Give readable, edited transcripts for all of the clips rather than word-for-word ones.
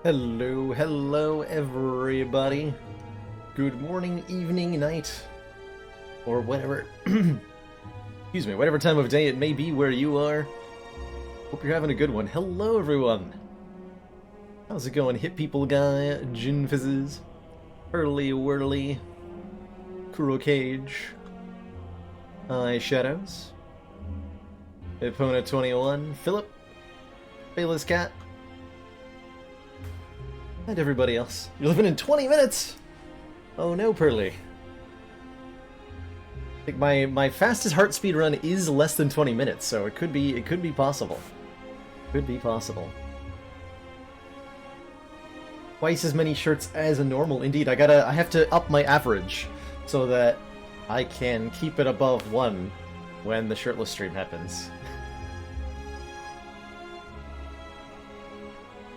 Hello, hello everybody. Good morning, evening, night, or whatever, excuse me, whatever time of day it may be where you are. Hope you're having a good one. Hello everyone. How's it going, Hit People Guy, Gin Fizzes, Hurly Whirly, Kuro Cage, Eye Shadows, Epona 21, Philip, Bayless Cat, and everybody else. You're living in 20 minutes! Oh no, Pearly. I think my fastest heart speed run is less than 20 minutes, so it could be possible. Could be possible. Twice as many shirts as a normal, indeed. I have to up my average so that I can keep it above 1 when the shirtless stream happens.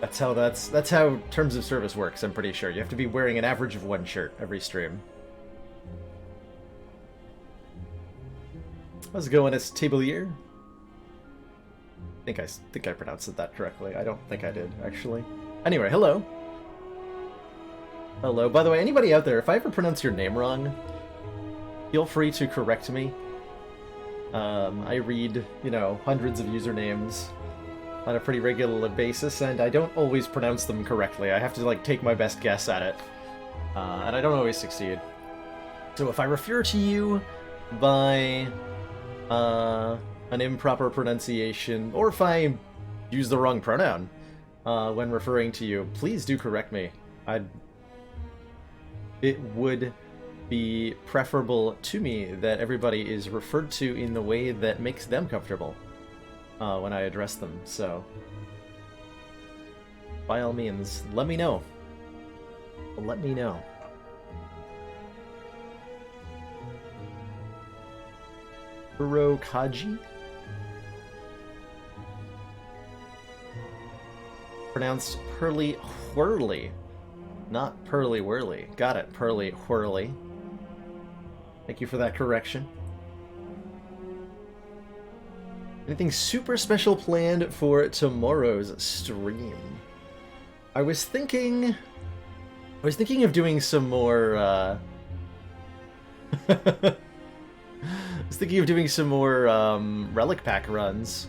That's how terms of service works, I'm pretty sure. You have to be wearing an average of 1 shirt every stream. How's it going, it's Tablier? I think I pronounced that correctly. I don't think I did, actually. Anyway, hello. Hello. By the way, anybody out there, if I ever pronounce your name wrong, feel free to correct me. I read, hundreds of usernames on a pretty regular basis, and I don't always pronounce them correctly. I have to, take my best guess at it. And I don't always succeed. So if I refer to you by an improper pronunciation, or if I use the wrong pronoun when referring to you, please do correct me. It would be preferable to me that everybody is referred to in the way that makes them comfortable when I address them, so by all means, let me know. Let me know. Kaji? Pronounced Pearly Whirly, not Pearly Whirly. Got it, Pearly Whirly. Thank you for that correction. Anything super special planned for tomorrow's stream? I was thinking of doing some more, I was thinking of doing some more, relic pack runs.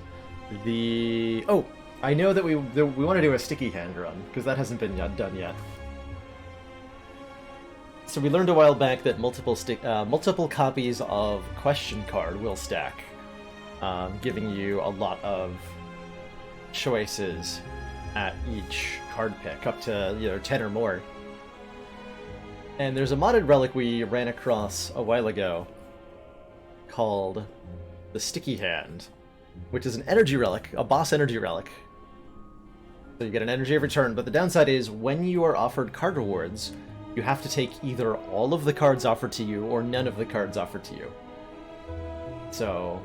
I know that we want to do a sticky hand run, because that hasn't been done yet. So we learned a while back that multiple copies of Question Card will stack, giving you a lot of choices at each card pick, up to 10 or more. And there's a modded relic we ran across a while ago called the Sticky Hand, which is an energy relic, a boss energy relic. So you get an energy every turn, but the downside is when you are offered card rewards, you have to take either all of the cards offered to you or none of the cards offered to you. So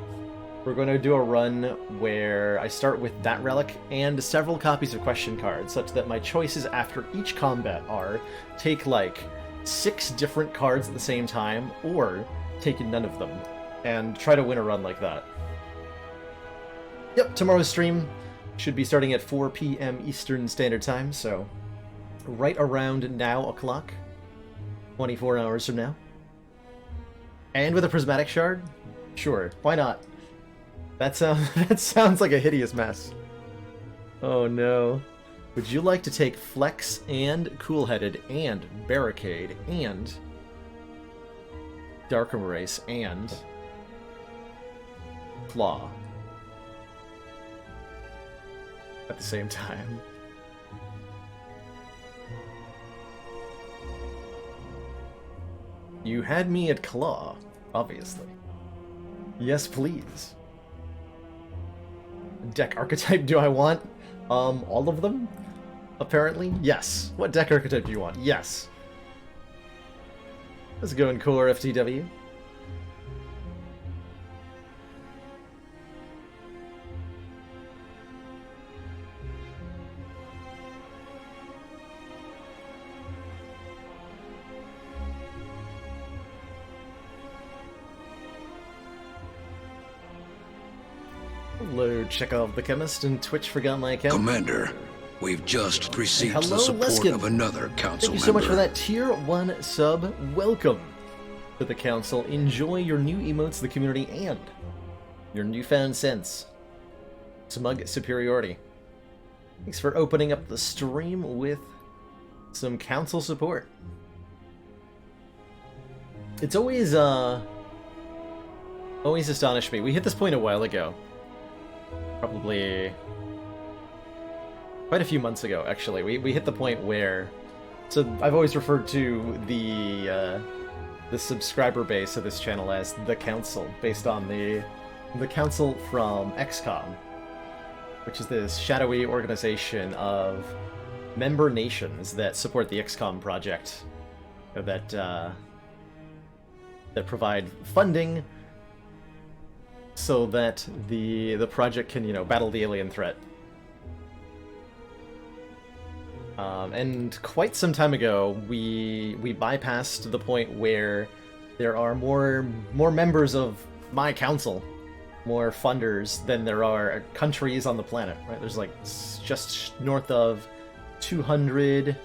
we're going to do a run where I start with that relic and several copies of Question Cards, such that my choices after each combat are take 6 different cards at the same time, or take none of them, and try to win a run like that. Yep, tomorrow's stream should be starting at 4 p.m. Eastern Standard Time, so right around now o'clock, 24 hours from now. And with a prismatic shard? Sure, why not? That sounds like a hideous mess. Oh no. Would you like to take Flex and Cool-Headed and Barricade and Dark Embrace and Claw at the same time? You had me at Claw, obviously. Yes, please. Deck archetype do I want? All of them? Apparently? Yes. What deck archetype do you want? Yes. How's it going, Core FTW? Hello, Chekhov the Chemist, and Twitch forgot my account. Commander, We've just received Hello, the support Leskin. of another council Thank you so much member. for that tier 1 sub. Welcome to the council. Enjoy your new emotes, the community, and your newfound sense. Smug superiority. Thanks for opening up the stream with some council support. It's always astonished me. We hit this point a while ago. Probably quite a few months ago, actually. We hit the point where... So I've always referred to the subscriber base of this channel as the Council, based on the Council from XCOM, which is this shadowy organization of member nations that support the XCOM project, that provide funding so that the project can, battle the alien threat. And quite some time ago, we bypassed the point where there are more members of my council, more funders than there are countries on the planet, right? There's like just north of 200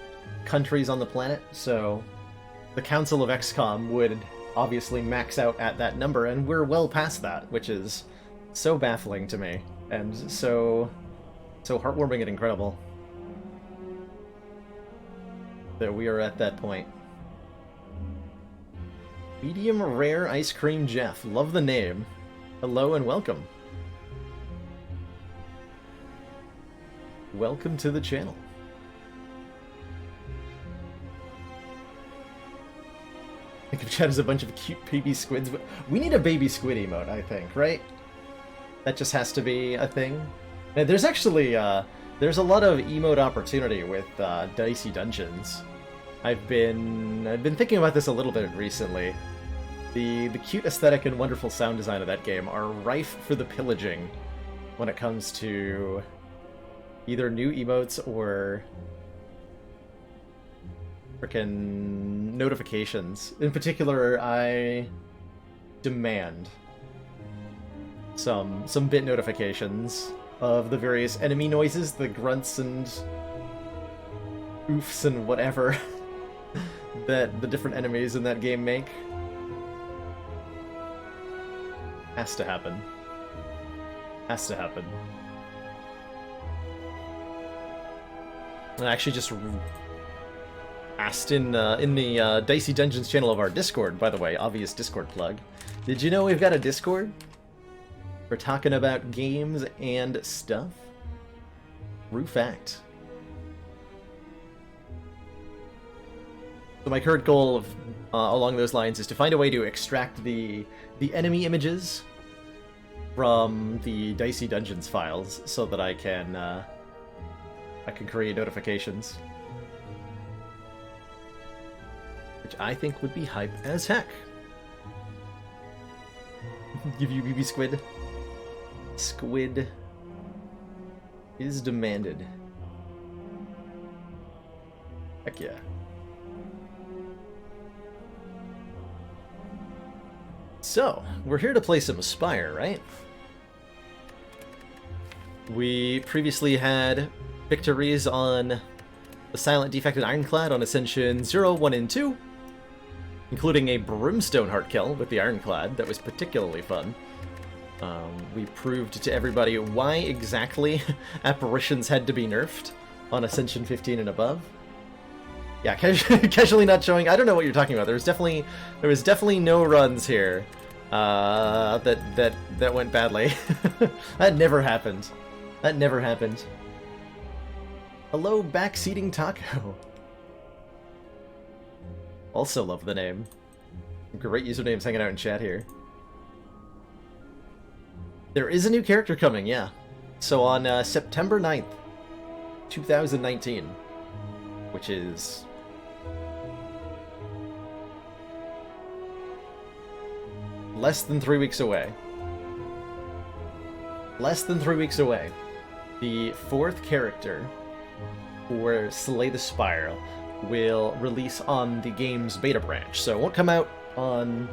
countries on the planet, so the Council of XCOM would obviously max out at that number, and we're well past that, which is so baffling to me, and so heartwarming and incredible that we are at that point. Medium Rare Ice Cream Jeff. Love the name. Hello and welcome. Welcome to the channel. Think of chat as a bunch of cute baby squids. We need a baby squid emote, I think, right? That just has to be a thing. And there's actually, there's a lot of emote opportunity with Dicey Dungeons. I've been thinking about this a little bit recently. The cute aesthetic and wonderful sound design of that game are rife for the pillaging when it comes to either new emotes or frickin' notifications. In particular, I demand some bit notifications of the various enemy noises, the grunts and oofs and whatever that the different enemies in that game make. Has to happen. Has to happen. I actually just asked in the Dicey Dungeons channel of our Discord, by the way, obvious Discord plug. Did you know we've got a Discord? We're talking about games and stuff. True fact. So my current goal of, along those lines is to find a way to extract the enemy images from the Dicey Dungeons files so that I can create notifications, which I think would be hype as heck. Give you BB Squid. Squid is demanded. Heck yeah. So, we're here to play some Spire, right? We previously had victories on the Silent Defected Ironclad on Ascension 0, 1, and 2, including a Brimstone Heart kill with the Ironclad that was particularly fun. We proved to everybody why exactly apparitions had to be nerfed on Ascension 15 and above. Yeah, casually not showing. I don't know what you're talking about. There was definitely no runs here that went badly. That never happened. That never happened. Hello, Backseating Taco. Also love the name. Great usernames hanging out in chat here. There is a new character coming, yeah. So on September 9th, 2019, which is less than 3 weeks away. Less than 3 weeks away. The 4th character for Slay the Spire will release on the game's beta branch. So it won't come out on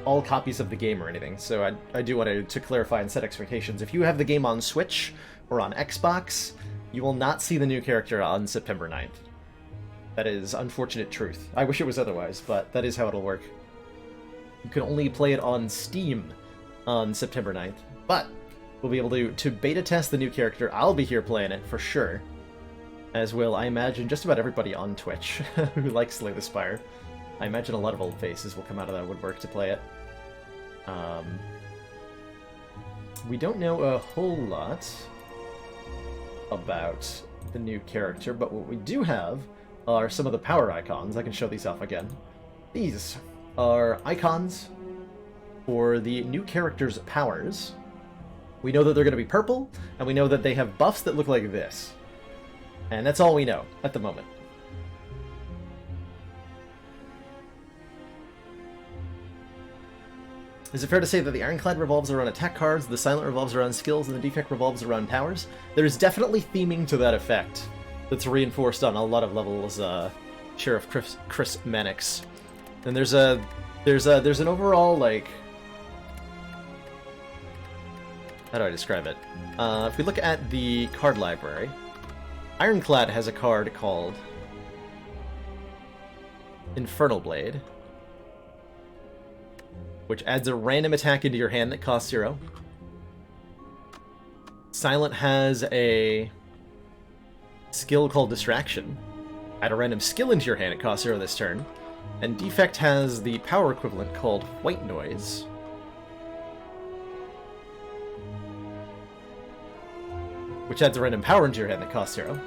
all copies of the game or anything. So I do want to clarify and set expectations. If you have the game on Switch or on Xbox, You will not see the new character on September 9th. That is unfortunate truth. I wish it was otherwise, but that is how it'll work. You can only play it on Steam on September 9th, but we'll be able to beta test the new character. I'll be here playing it for sure, as will, I imagine, just about everybody on Twitch who likes Slay the Spire. I imagine a lot of old faces will come out of that woodwork to play it. We don't know a whole lot about the new character, but what we do have are some of the power icons. I can show these off again. These are icons for the new character's powers. We know that they're going to be purple, and we know that they have buffs that look like this. And that's all we know at the moment. Is it fair to say that the Ironclad revolves around attack cards, the Silent revolves around skills, and the Defect revolves around powers? There's definitely theming to that effect that's reinforced on a lot of levels, Sheriff Chris Mannix. And there's an overall, like... How do I describe it? If we look at the card library, Ironclad has a card called Infernal Blade, which adds a random attack into your hand that costs 0. Silent has a skill called Distraction. Add a random skill into your hand, it costs 0 this turn. And Defect has the power equivalent called White Noise. Which adds a random power into your hand that costs 0.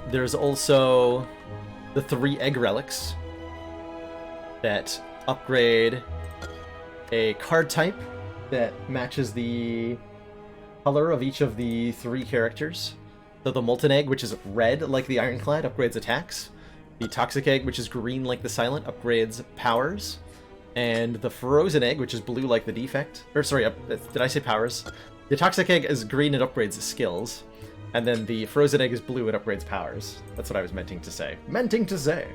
There's also the 3 Egg Relics that upgrade a card type that matches the color of each of the 3 characters. So the Molten Egg, which is red like the Ironclad, upgrades attacks. The Toxic Egg, which is green like the Silent, upgrades powers. And the Frozen Egg, which is blue like the Defect. Or sorry, did I say powers? The Toxic Egg is green and upgrades skills. And then the Frozen Egg is blue and upgrades powers. That's what I was meaning to say. Menting to say!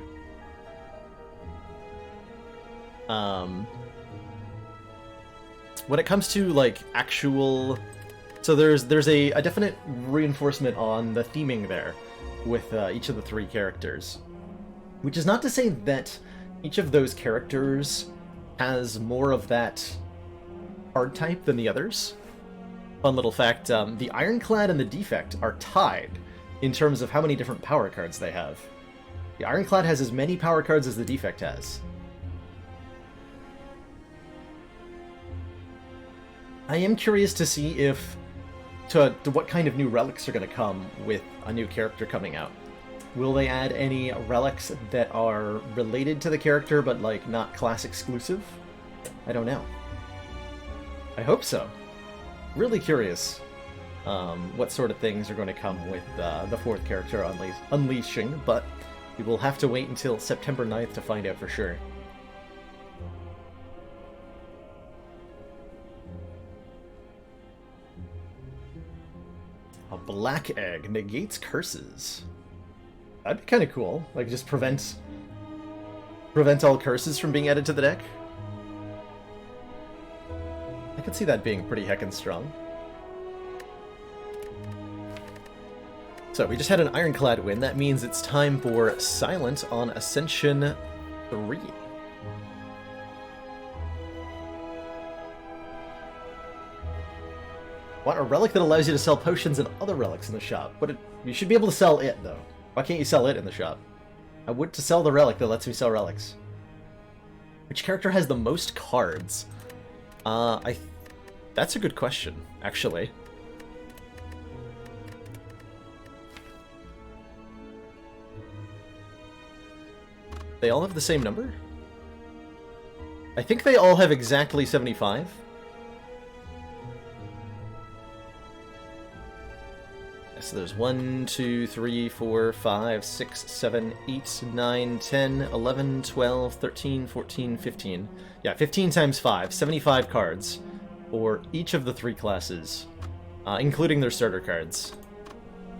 When it comes to, like, actual... So there's a definite reinforcement on the theming there with each of the 3 characters. Which is not to say that each of those characters has more of that card type than the others. Fun little fact, the Ironclad and the Defect are tied in terms of how many different power cards they have. The Ironclad has as many power cards as the Defect has. I am curious to see if to what kind of new relics are going to come with a new character coming out. Will they add any relics that are related to the character but like not class exclusive? I don't know. I hope so. Really curious what sort of things are going to come with the 4th character unleashing, but we will have to wait until September 9th to find out for sure. A black egg negates curses. That'd be kind of cool. Like, just prevent all curses from being added to the deck. I could see that being pretty heckin' strong. So, we just had an Ironclad win. That means it's time for Silent on Ascension 3. Want a relic that allows you to sell potions and other relics in the shop. But you should be able to sell it, though. Why can't you sell it in the shop? I would to sell the relic that lets me sell relics. Which character has the most cards? That's a good question, actually. They all have the same number? I think they all have exactly 75. So there's 1, 2, 3, 4, 5, 6, 7, 8, 9, 10, 11, 12, 13, 14, 15. Yeah, 15 times 5, 75 cards for each of the 3 classes, including their starter cards.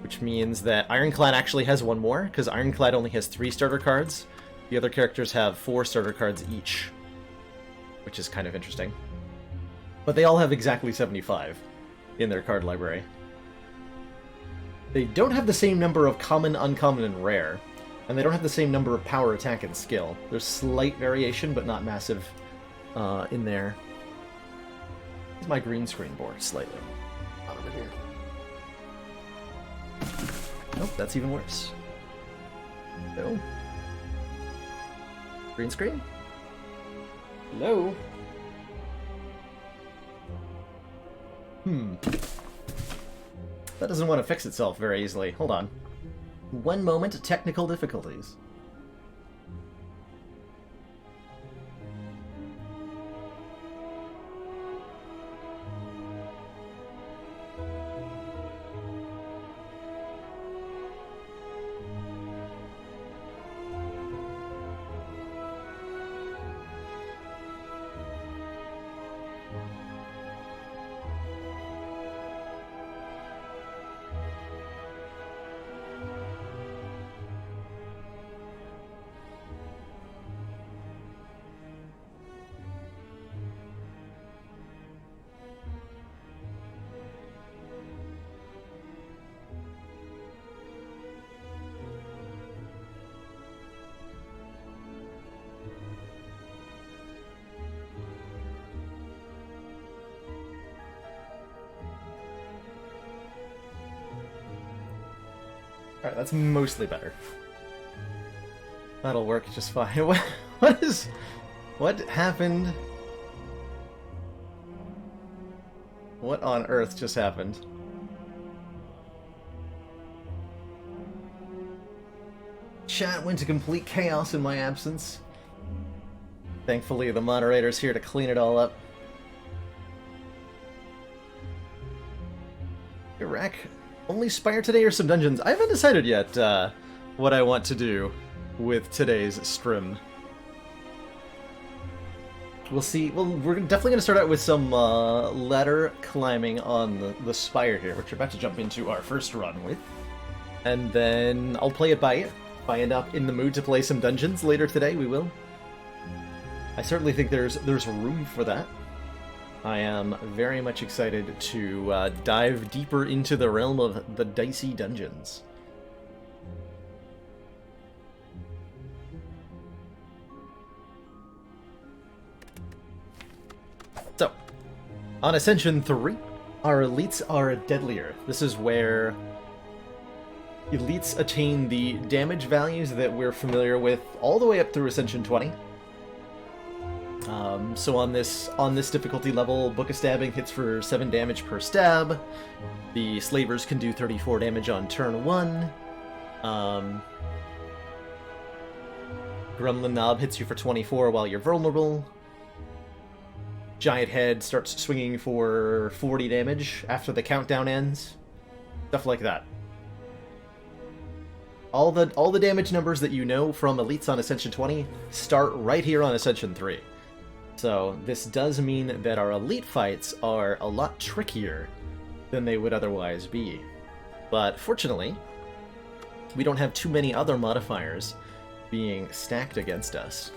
Which means that Ironclad actually has one more, because Ironclad only has 3 starter cards. The other characters have 4 starter cards each, which is kind of interesting. But they all have exactly 75 in their card library. They don't have the same number of common, uncommon, and rare. And they don't have the same number of power, attack, and skill. There's slight variation, but not massive in there. Here's my green screen board, slightly. Over here. Nope, that's even worse. No. Green screen? Hello? That doesn't want to fix itself very easily. Hold on. One moment, technical difficulties. Alright, that's mostly better. That'll work just fine. What happened? What on earth just happened? Chat went to complete chaos in my absence. Thankfully, the moderator's here to clean it all up. Iraq, only Spire today or some dungeons? I haven't decided yet what I want to do with today's stream. We'll see. Well, we're definitely going to start out with some ladder climbing on the Spire here, which we're about to jump into our first run with. And then I'll play it by ear. If I end up in the mood to play some dungeons later today, we will. I certainly think there's room for that. I am very much excited to dive deeper into the realm of the dicey dungeons. So, on Ascension 3, our elites are deadlier. This is where elites attain the damage values that we're familiar with all the way up through Ascension 20. So on this difficulty level, Book of Stabbing hits for 7 damage per stab. The Slavers can do 34 damage on turn 1. Gremlin Knob hits you for 24 while you're vulnerable. Giant Head starts swinging for 40 damage after the countdown ends. Stuff like that. All the damage numbers that you know from elites on Ascension 20 start right here on Ascension 3. So this does mean that our elite fights are a lot trickier than they would otherwise be. But fortunately, we don't have too many other modifiers being stacked against us.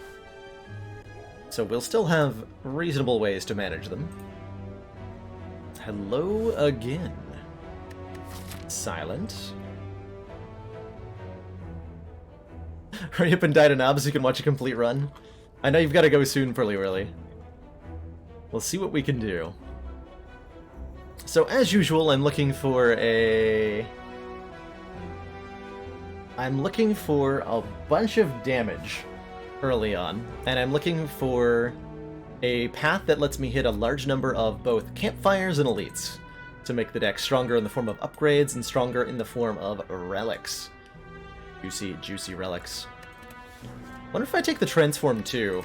So we'll still have reasonable ways to manage them. Hello again. Silent. Hurry up and die to knobs so you can watch a complete run. I know you've got to go soon, Pearly Whirly. We'll see what we can do. So, as usual, I'm looking for a bunch of damage early on, and I'm looking for a path that lets me hit a large number of both campfires and elites to make the deck stronger in the form of upgrades and stronger in the form of relics. Juicy relics. Wonder if I take the transform too.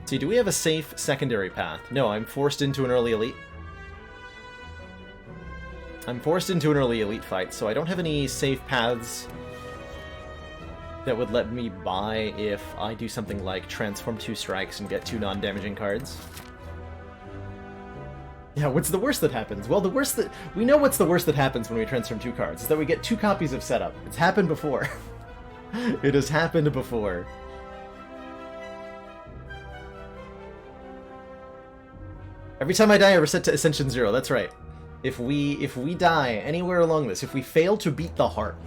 See, do we have a safe secondary path? No, I'm forced into an early elite. I'm forced into an early elite fight, so I don't have any safe paths that would let me buy if I do something like transform 2 strikes and get 2 non-damaging cards. Yeah, what's the worst that happens? Well, we know what's the worst that happens when we transform 2 cards, is that we get 2 copies of setup. It's happened before. It has happened before. Every time I die, I reset to Ascension 0, that's right. If we die anywhere along this, if we fail to beat the heart,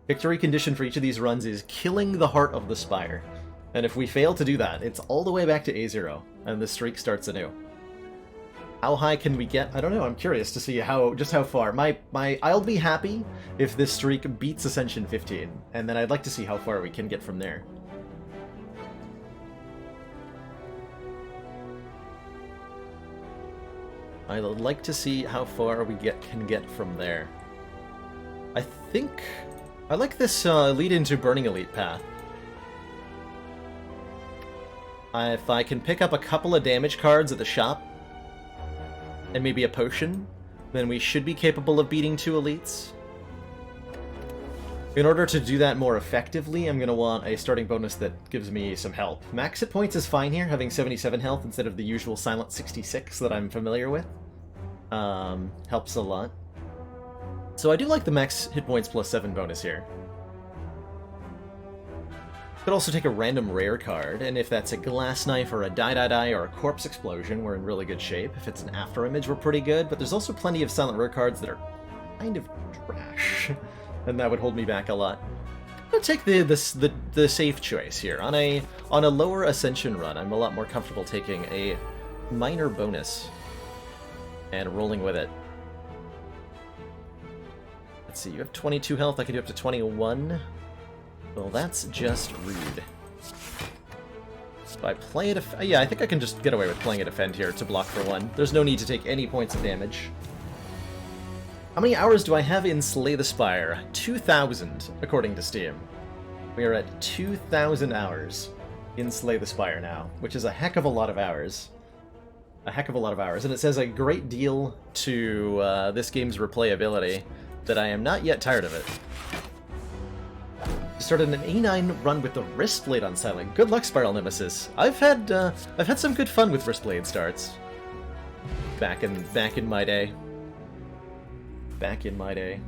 victory condition for each of these runs is killing the heart of the Spire. And if we fail to do that, it's all the way back to A0, and the streak starts anew. How high can we get? I don't know. I'm curious to see just how far. I'll be happy if this streak beats Ascension 15, and then I'd like to see how far we can get from there. I'd like to see how far we can get from there. I think I like this lead into Burning Elite path. If I can pick up a couple of damage cards at the shop, and maybe a potion, then we should be capable of beating 2 elites. In order to do that more effectively, I'm going to want a starting bonus that gives me some help. Max hit points is fine here, having 77 health instead of the usual silent 66 that I'm familiar with. Helps a lot. So I do like the max hit points plus 7 bonus here. Could also take a random rare card, and if that's a glass knife or a die or a corpse explosion, we're in really good shape. If it's an after image, we're pretty good, but there's also plenty of silent rare cards that are kind of trash, and that would hold me back a lot. I'm gonna take the safe choice here. On a lower Ascension run, I'm a lot more comfortable taking a minor bonus and rolling with it. Let's see, you have 22 health, I can do up to 21. Well, that's just rude. So I play it. Yeah, I think I can just get away with playing a defend here to block for 1. There's no need to take any points of damage. How many hours do I have in Slay the Spire? 2,000, according to Steam. We are at 2,000 hours in Slay the Spire now, which is a heck of a lot of hours. A heck of a lot of hours, and it says a great deal to this game's replayability that I am not yet tired of it. Started an A9 run with the wrist blade on silent. Good luck, Spiral Nemesis. I've had some good fun with wrist blade starts. Back in my day. Back in my day.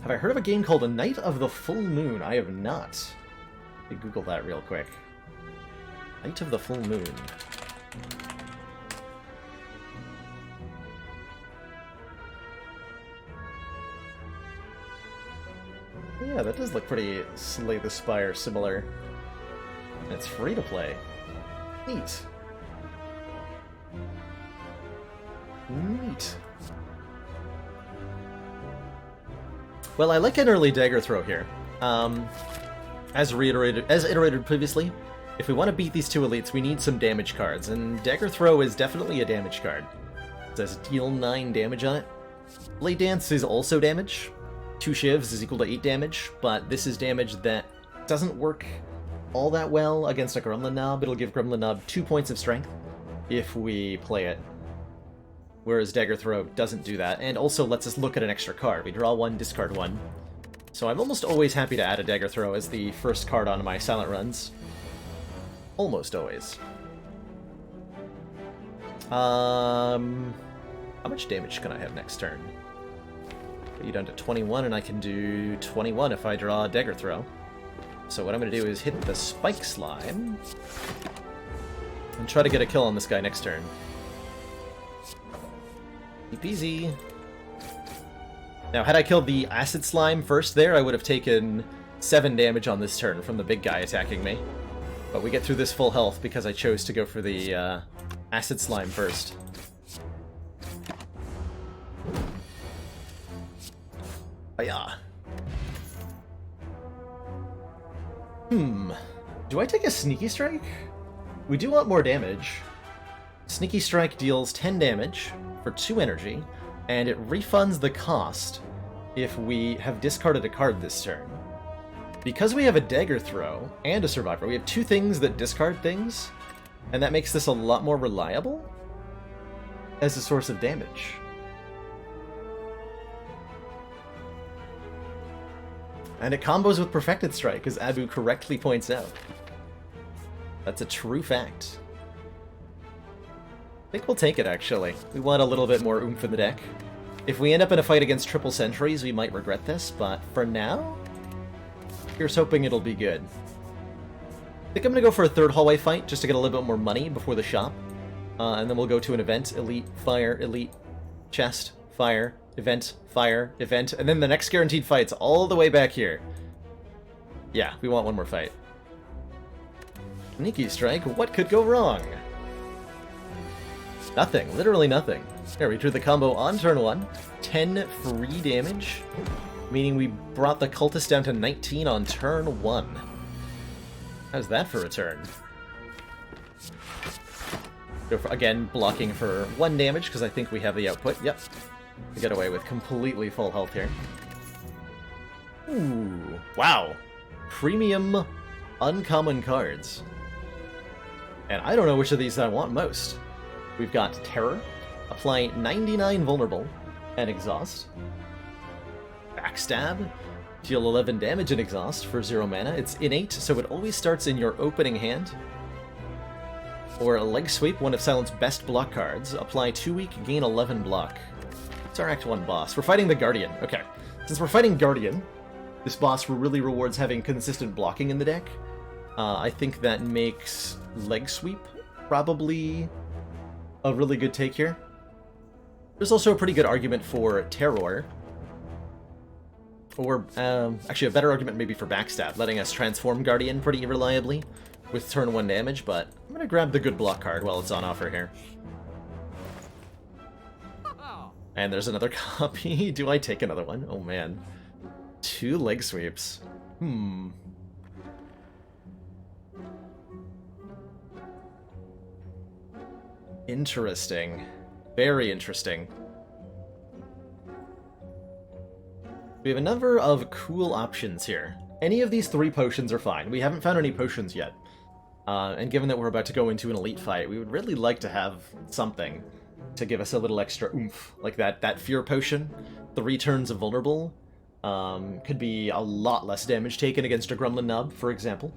Have I heard of a game called A Night of the Full Moon? I have not. Let me Google that real quick. Night of the Full Moon. Yeah, that does look pretty Slay the Spire similar. And it's free to play. Neat. Neat. Well, I like an early dagger throw here. As iterated previously, if we want to beat these 2 elites, we need some damage cards, and dagger throw is definitely a damage card. It says deal 9 damage on it. Blade Dance is also damage. 2 shivs is equal to 8 damage, but this is damage that doesn't work all that well against a Gremlin Knob. It'll give Gremlin Knob 2 points of strength if we play it, whereas Dagger Throw doesn't do that, and also lets us look at an extra card. We draw 1, discard 1. So I'm almost always happy to add a Dagger Throw as the first card on my silent runs. Almost always. How much damage can I have next turn? Put you down to 21, and I can do 21 if I draw a Dagger Throw. So what I'm going to do is hit the Spike Slime and try to get a kill on this guy next turn. Easy peasy. Now, had I killed the Acid Slime first there, I would have taken 7 damage on this turn from the big guy attacking me. But we get through this full health because I chose to go for the Acid Slime first. Hiya. Do I take a Sneaky Strike? We do want more damage. Sneaky Strike deals 10 damage for 2 energy, and it refunds the cost if we have discarded a card this turn. Because we have a Dagger Throw and a Survivor, we have 2 things that discard things, and that makes this a lot more reliable as a source of damage. And it combos with Perfected Strike, as Abu correctly points out. That's a true fact. I think we'll take it, actually. We want a little bit more oomph in the deck. If we end up in a fight against Triple Sentries, we might regret this, but for now, here's hoping it'll be good. I think I'm going to go for a 3rd hallway fight, just to get a little bit more money before the shop. And then we'll go to an event, Elite, Fire, Elite, chest, fire, event, and then the next guaranteed fight's all the way back here. Yeah, we want one more fight. Sneaky strike, what could go wrong? Nothing, literally nothing. There, we drew the combo on turn 1, 10 free damage, meaning we brought the cultist down to 19 on turn 1. How's that for a turn? Go for, again, blocking for 1 damage, because I think we have the output. Yep. We get away with completely full health here. Ooh, wow. Premium uncommon cards. And I don't know which of these I want most. We've got Terror, apply 99 vulnerable, and exhaust. Backstab, deal 11 damage and exhaust for 0 mana. It's innate, so it always starts in your opening hand. Or Leg Sweep, one of Silent's best block cards. Apply 2 weak, gain 11 block. It's our Act 1 boss. We're fighting the Guardian. Okay. Since we're fighting Guardian, this boss really rewards having consistent blocking in the deck. I think that makes Leg Sweep probably a really good take here. There's also a pretty good argument for Terror. Or, actually a better argument maybe for Backstab, letting us transform Guardian pretty reliably with turn 1 damage, but I'm gonna grab the good block card while it's on offer here. And there's another copy. Do I take another one? Oh man. 2 leg sweeps. Interesting. Very interesting. We have a number of cool options here. Any of these 3 potions are fine. We haven't found any potions yet. And given that we're about to go into an elite fight, we would really like to have something to give us a little extra oomph. Like that fear potion, 3 turns of vulnerable, could be a lot less damage taken against a Gremlin Nub, for example.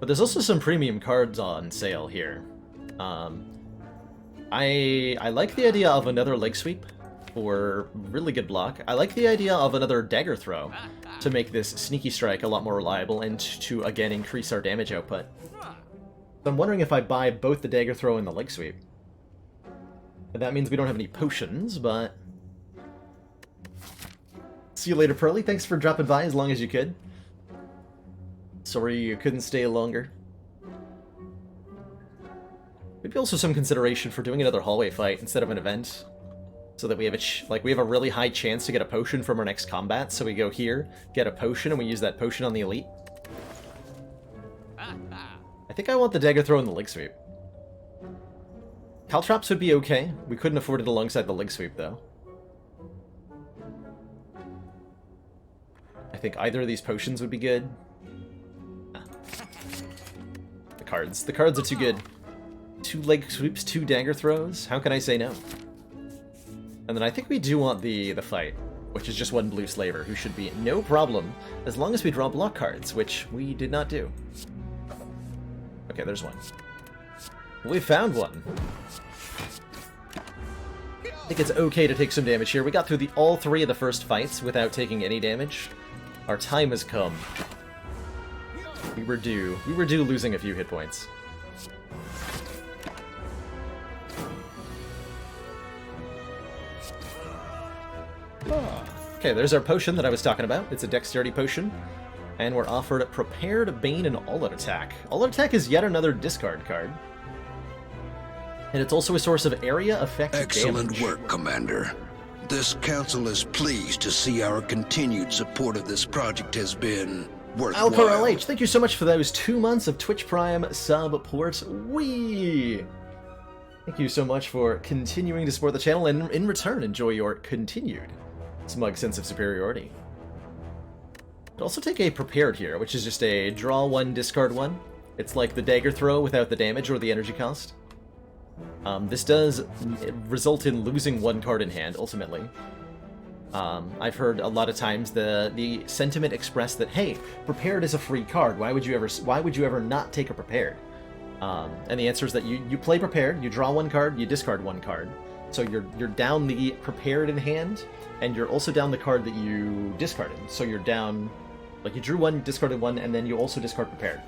But there's also some premium cards on sale here. I like the idea of another leg sweep for really good block. I like the idea of another dagger throw to make this sneaky strike a lot more reliable and to again increase our damage output. So I'm wondering if I buy both the dagger throw and the leg sweep. And that means we don't have any potions, but see you later, Pearly. Thanks for dropping by as long as you could. Sorry you couldn't stay longer. Maybe also some consideration for doing another hallway fight instead of an event, so that we have we have a really high chance to get a potion from our next combat. So we go here, get a potion, and we use that potion on the elite. I think I want the dagger throw and the leg sweep. Caltrops would be okay. We couldn't afford it alongside the leg sweep though. I think either of these potions would be good. The cards are too good. 2 leg sweeps, 2 dagger throws. How can I say no? And then I think we do want the fight, which is just 1 blue slaver, who should be no problem as long as we draw block cards, which we did not do. Okay, there's one. We found one. I think it's okay to take some damage here. We got through all 3 of the first fights without taking any damage. Our time has come. We were due losing a few hit points. Okay, there's our potion that I was talking about. It's a dexterity potion. And we're offered Prepared Bane and All-Out Attack. All-Out Attack is yet another discard card. And it's also a source of area effect damage. Excellent work, Commander. This council is pleased to see our continued support of this project has been worthwhile. Alcor LH, thank you so much for those 2 months of Twitch Prime support. Wee! Thank you so much for continuing to support the channel, and in return, enjoy your continued smug sense of superiority. I'd also take a Prepared here, which is just a draw 1, discard 1. It's like the dagger throw without the damage or the energy cost. This does result in losing 1 card in hand, ultimately. I've heard a lot of times the sentiment expressed that, hey, Prepared is a free card. Why would you ever not take a Prepared? And the answer is that you play Prepared, you draw 1 card, you discard 1 card. So you're down the Prepared in hand, and you're also down the card that you discarded. So you're down, like you drew 1, discarded 1, and then you also discard Prepared.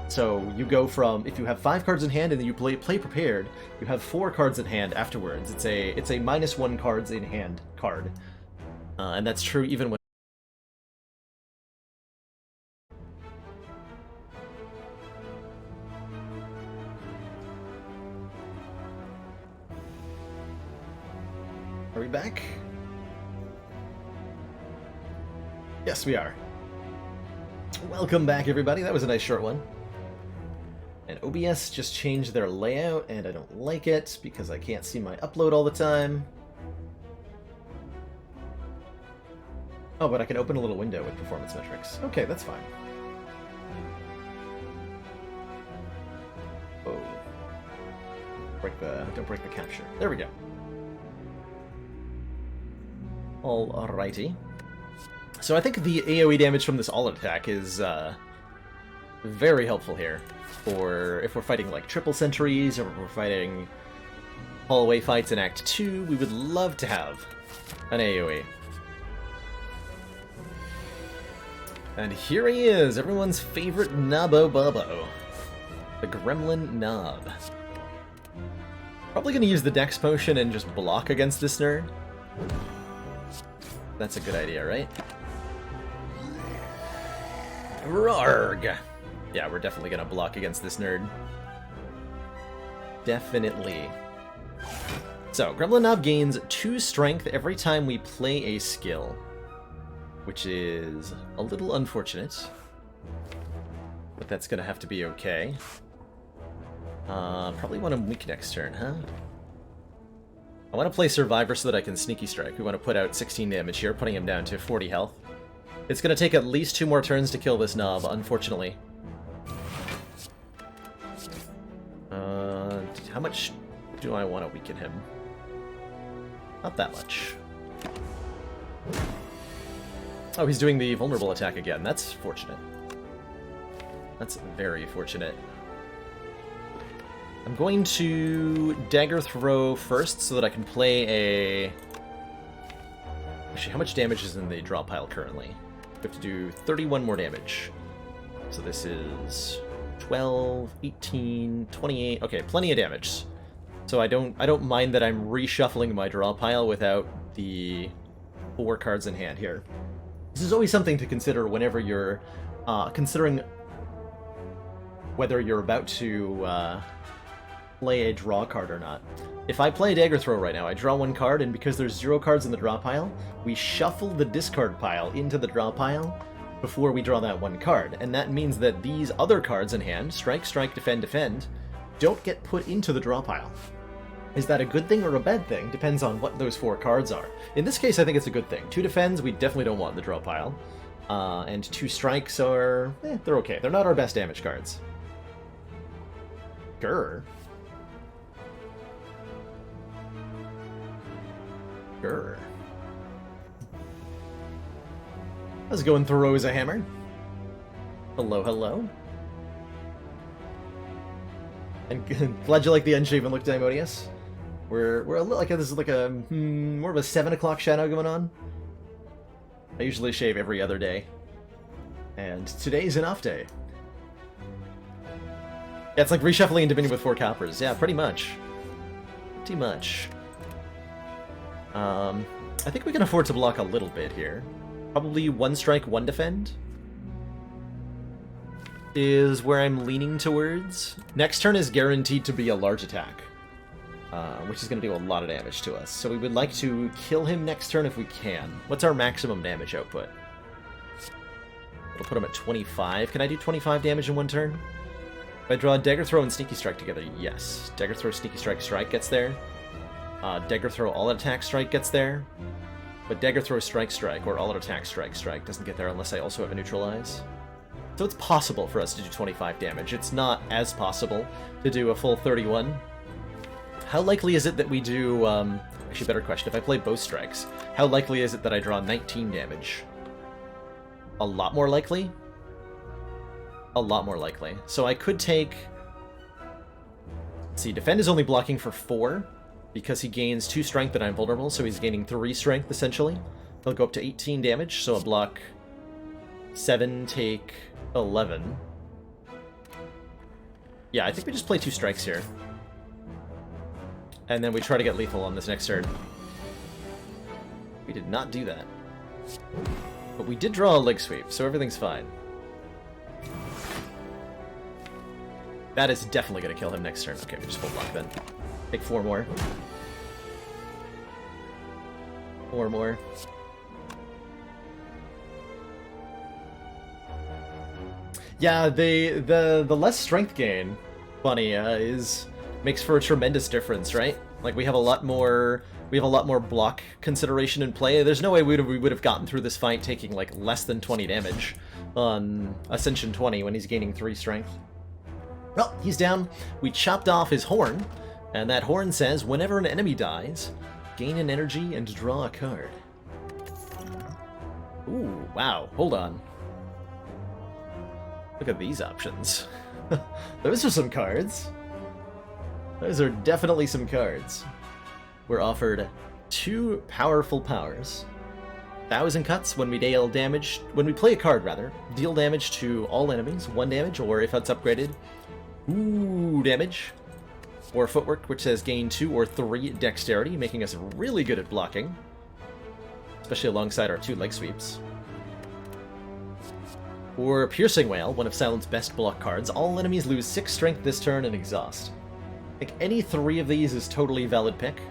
So you go from, if you have 5 cards in hand and then you play prepared, you have 4 cards in hand afterwards. It's a -1 cards in hand card, and that's true even when. Are we back? Yes, we are. Welcome back, everybody. That was a nice short one. And OBS just changed their layout, and I don't like it because I can't see my upload all the time. Oh, but I can open a little window with performance metrics. Okay, that's fine. Oh. Don't break the capture. There we go. Alrighty. So I think the AoE damage from this all-out attack is very helpful here. For if we're fighting like triple sentries, or if we're fighting hallway fights in Act 2, we would love to have an AoE. And here he is, everyone's favorite Nabo Bobo. The Gremlin Knob. Probably gonna use the Dex Potion and just block against this nerd. That's a good idea, right? Rarg! Yeah, we're definitely gonna block against this nerd. Definitely. So, Gremlin Knob gains 2 strength every time we play a skill, which is a little unfortunate, but that's gonna have to be okay. Probably want him weak next turn, huh? I want to play Survivor so that I can Sneaky Strike. We want to put out 16 damage here, putting him down to 40 health. It's gonna take at least 2 more turns to kill this knob, unfortunately. How much do I want to weaken him? Not that much. Oh, he's doing the vulnerable attack again. That's fortunate. That's very fortunate. I'm going to Dagger Throw first so that I can play a... Actually, how much damage is in the draw pile currently? We have to do 31 more damage. So this is 12, 18, 28. Okay, plenty of damage. So I don't mind that I'm reshuffling my draw pile without the 4 cards in hand here. This is always something to consider whenever you're considering whether you're about to play a draw card or not. If I play Dagger Throw right now, I draw 1 card, and because there's 0 cards in the draw pile, we shuffle the discard pile into the draw pile before we draw that 1 card. And that means that these other cards in hand, Strike, Strike, Defend, Defend, don't get put into the draw pile. Is that a good thing or a bad thing? Depends on what those 4 cards are. In this case, I think it's a good thing. 2 Defends, we definitely don't want in the draw pile. And 2 Strikes are... they're okay. They're not our best damage cards. Grr. Grr. How's it going, Throws a Hammer? Hello, hello. And glad you like the unshaven look, Dimodius. We're a little like this is like a more of a 7 o'clock shadow going on. I usually shave every other day, and today's an off day. Yeah, it's like reshuffling and dipping with 4 coppers. Yeah, pretty much. Pretty much. I think we can afford to block a little bit here. Probably 1 strike, 1 defend is where I'm leaning towards. Next turn is guaranteed to be a large attack, which is going to do a lot of damage to us. So we would like to kill him next turn if we can. What's our maximum damage output? We'll put him at 25. Can I do 25 damage in 1 turn? If I draw Dagger Throw and Sneaky Strike together, yes. Dagger Throw, Sneaky Strike, Strike gets there. Dagger Throw, All-Out Attack, Strike gets there. But Dagger Throw, Strike, Strike, or All-Out Attack, Strike, Strike doesn't get there unless I also have a Neutralize. So it's possible for us to do 25 damage. It's not as possible to do a full 31. How likely is it that we do... actually, better question. If I play both strikes, how likely is it that I draw 19 damage? A lot more likely? A lot more likely. So I could take... Let's see, Defend is only blocking for 4, because he gains 2 strength and I'm vulnerable, so he's gaining 3 strength, essentially. He'll go up to 18 damage, so a block 7, take 11. Yeah, I think we just play 2 strikes here. And then we try to get lethal on this next turn. We did not do that. But we did draw a leg sweep, so everything's fine. That is definitely going to kill him next turn. Okay, we just full block then. Take 4 more. 4 more. Yeah, the less strength gain, funny, makes for a tremendous difference, right? Like we have a lot more block consideration in play. There's no way we would have gotten through this fight taking like less than 20 damage on Ascension 20 when he's gaining 3 strength. Well, he's down. We chopped off his horn, and that horn says whenever an enemy dies, gain an energy and draw a card. Ooh, wow, hold on. Look at these options. Those are some cards. Those are definitely some cards. We're offered 2 powerful powers. 1,000 cuts when we deal damage, when we play a card rather, deal damage to all enemies, 1 damage, or if it's upgraded, damage. Or footwork, which says gain 2 or 3 dexterity, making us really good at blocking. Especially alongside our 2 leg sweeps. Or Piercing Wail, one of Silent's best block cards. All enemies lose 6 strength this turn and exhaust. Like, any 3 of these is totally valid pick.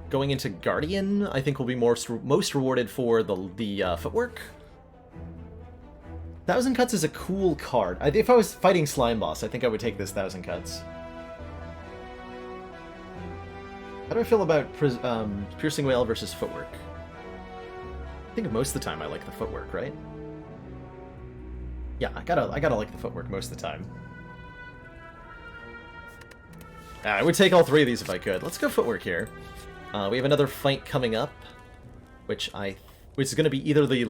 Going into Guardian, I think will be most rewarded for the footwork. 1,000 Cuts is a cool card. If I was fighting Slime Boss, I think I would take this 1,000 Cuts. How do I feel about Piercing Wail versus Footwork? I think most of the time I like the Footwork, right? Yeah, I gotta like the Footwork most of the time. I would take all 3 of these if I could. Let's go Footwork here. We have another fight coming up, which is going to be either the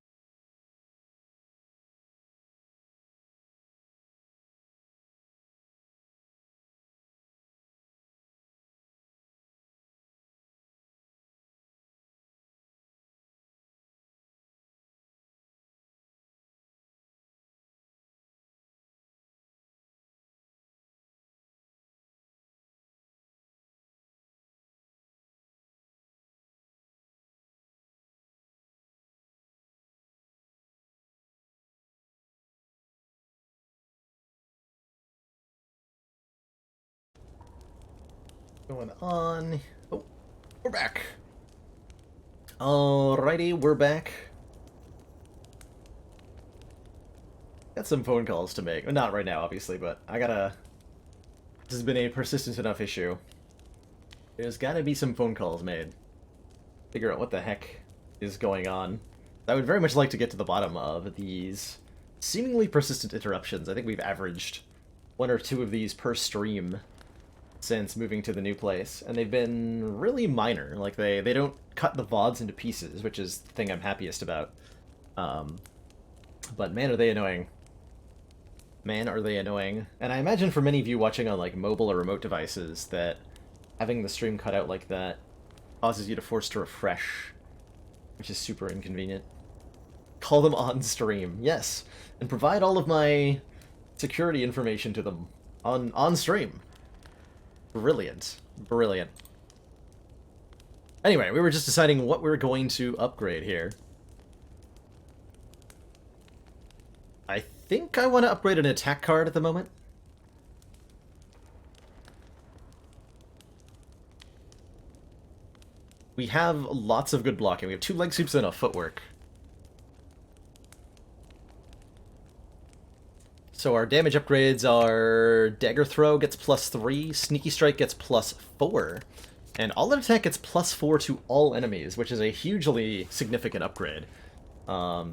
going on. Oh, we're back. Alrighty, we're back. Got some phone calls to make. Well, not right now, obviously, but I gotta... This has been a persistent enough issue. There's gotta be some phone calls made. Figure out what the heck is going on. I would very much like to get to the bottom of these seemingly persistent interruptions. I think we've averaged 1 or 2 of these per stream since moving to the new place, and they've been really minor. Like, they don't cut the VODs into pieces, which is the thing I'm happiest about. But man, are they annoying. Man, are they annoying. And I imagine for many of you watching on, like, mobile or remote devices, that having the stream cut out like that causes you to force to refresh, which is super inconvenient. Call them on stream, yes, and provide all of my security information to them on stream. Brilliant. Brilliant. Anyway, we were just deciding what we're going to upgrade here. I think I want to upgrade an attack card at the moment. We have lots of good blocking. We have 2 leg sweeps and a footwork. So our damage upgrades are Dagger Throw gets +3, Sneaky Strike gets +4, and All Out Attack gets +4 to all enemies, which is a hugely significant upgrade. I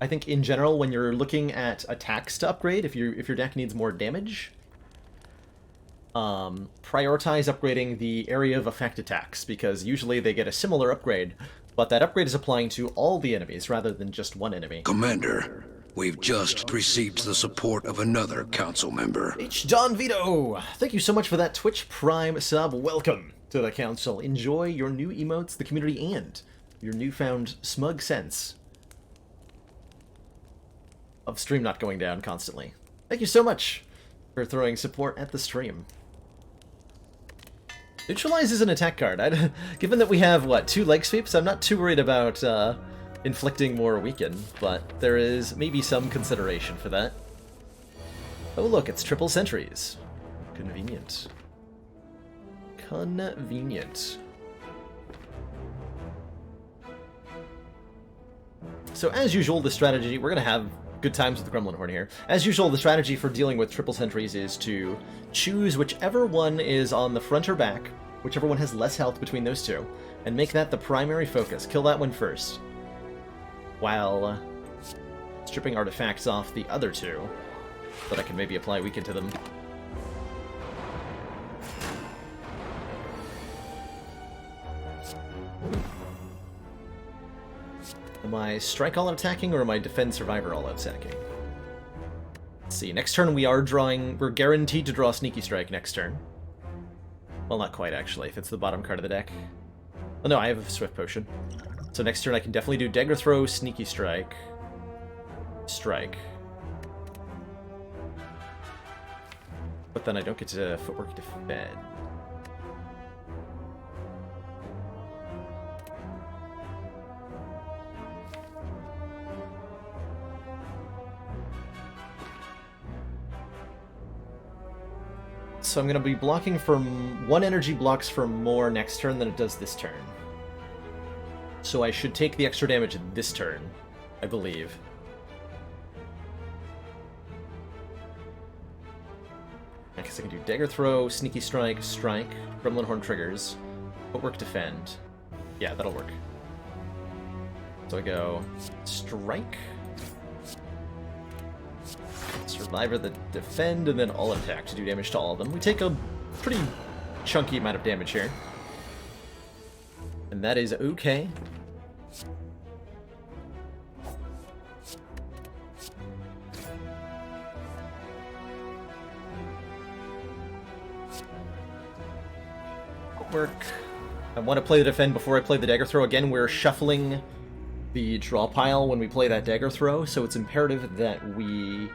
think in general, when you're looking at attacks to upgrade, if your deck needs more damage, prioritize upgrading the area of effect attacks, because usually they get a similar upgrade, but that upgrade is applying to all the enemies rather than just one enemy. Commander, we've just received the support of another council member. H. Don Vito! Thank you so much for that Twitch Prime sub. Welcome to the council. Enjoy your new emotes, the community, and your newfound smug sense of stream not going down constantly. Thank you so much for throwing support at the stream. Neutralize is an attack card. Given that we have, what, 2 leg sweeps, I'm not too worried about inflicting more weaken, but there is maybe some consideration for that. Oh look, it's triple sentries. Convenient. Convenient. So as usual, the strategy, we're going to have good times with the Gremlin Horn here. As usual, the strategy for dealing with triple sentries is to choose whichever one is on the front or back, whichever one has less health between those two, and make that the primary focus. Kill that one first, while stripping artifacts off the other two, so that I can maybe apply weaken to them. Am I strike all out attacking, or am I defend survivor all out attacking? Let's see, next turn we're guaranteed to draw sneaky strike next turn. Well, not quite actually, if it's the bottom card of the deck. Oh no, I have a swift potion. So next turn I can definitely do dagger throw, sneaky strike, strike. But then I don't get to footwork defend. So I'm going to be blocking for 1 energy blocks for more next turn than it does this turn. So I should take the extra damage this turn, I believe. I guess I can do Dagger Throw, Sneaky Strike, Strike, Gremlin Horn triggers, Footwork Defend. Yeah, that'll work. So I go Strike, Survivor the Defend, and then All Attack to do damage to all of them. We take a pretty chunky amount of damage here. And that is okay. Work. I want to play the Defend before I play the Dagger Throw. Again, we're shuffling the draw pile when we play that Dagger Throw, so it's imperative that we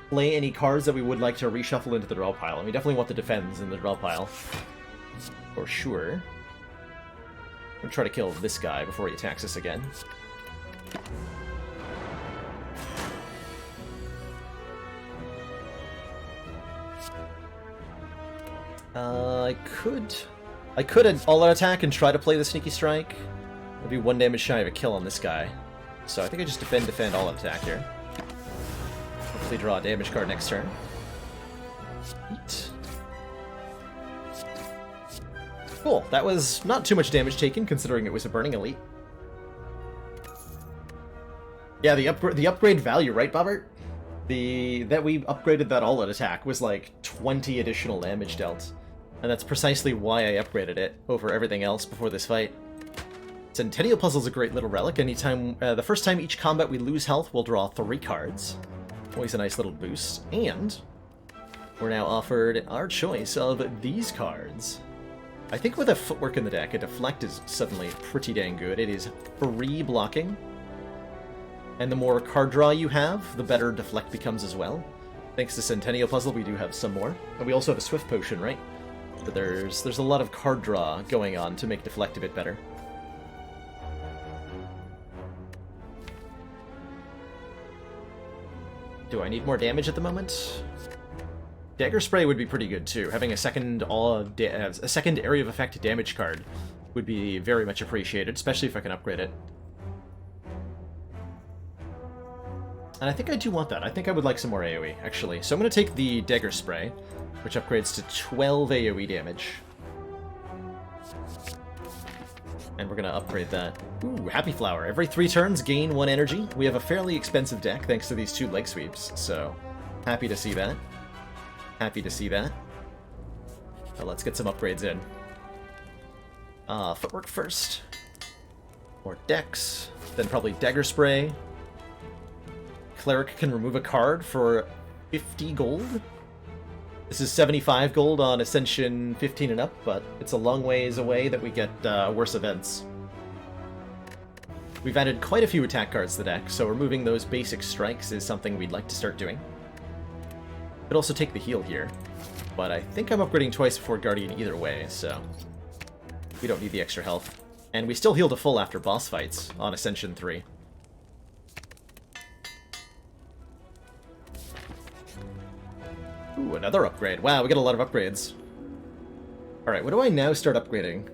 play any cards that we would like to reshuffle into the draw pile. And we definitely want the Defends in the draw pile. For sure. I'm gonna try to kill this guy before he attacks us again. I could all-out attack and try to play the Sneaky Strike. I'd be 1 damage shy of a kill on this guy. So I think I just defend, all-out attack here. Hopefully draw a damage card next turn. Sweet. Cool, that was not too much damage taken, considering it was a Burning Elite. Yeah, the upgrade value, right, Bobbert? That we upgraded that all-out attack was like 20 additional damage dealt. And that's precisely why I upgraded it over everything else before this fight. Centennial Puzzle's a great little relic. Anytime, the first time each combat we lose health, we'll draw 3 cards. Always a nice little boost. And we're now offered our choice of these cards. I think with a footwork in the deck, a deflect is suddenly pretty dang good. It is free blocking. And the more card draw you have, the better deflect becomes as well. Thanks to Centennial Puzzle, we do have some more. And we also have a Swift Potion, right? But there's a lot of card draw going on to make deflect a bit better. Do I need more damage at the moment? Dagger Spray would be pretty good too. Having a second area of effect damage card would be very much appreciated, especially if I can upgrade it. And I think I do want that. I think I would like some more AoE, actually. So I'm going to take the Dagger Spray, which upgrades to 12 AoE damage. And we're going to upgrade that. Ooh, Happy Flower. Every 3 turns, gain 1 energy. We have a fairly expensive deck thanks to these 2 leg sweeps, so happy to see that. Happy to see that. So let's get some upgrades in. Footwork first. More Dex. Then probably Dagger Spray. Cleric can remove a card for 50 gold. This is 75 gold on Ascension 15 and up, but it's a long ways away that we get worse events. We've added quite a few attack cards to the deck, so removing those basic strikes is something we'd like to start doing. Could also take the heal here, but I think I'm upgrading twice before Guardian either way, so we don't need the extra health. And we still heal to full after boss fights on Ascension 3. Ooh, another upgrade. Wow, we got a lot of upgrades. Alright, what do I now start upgrading?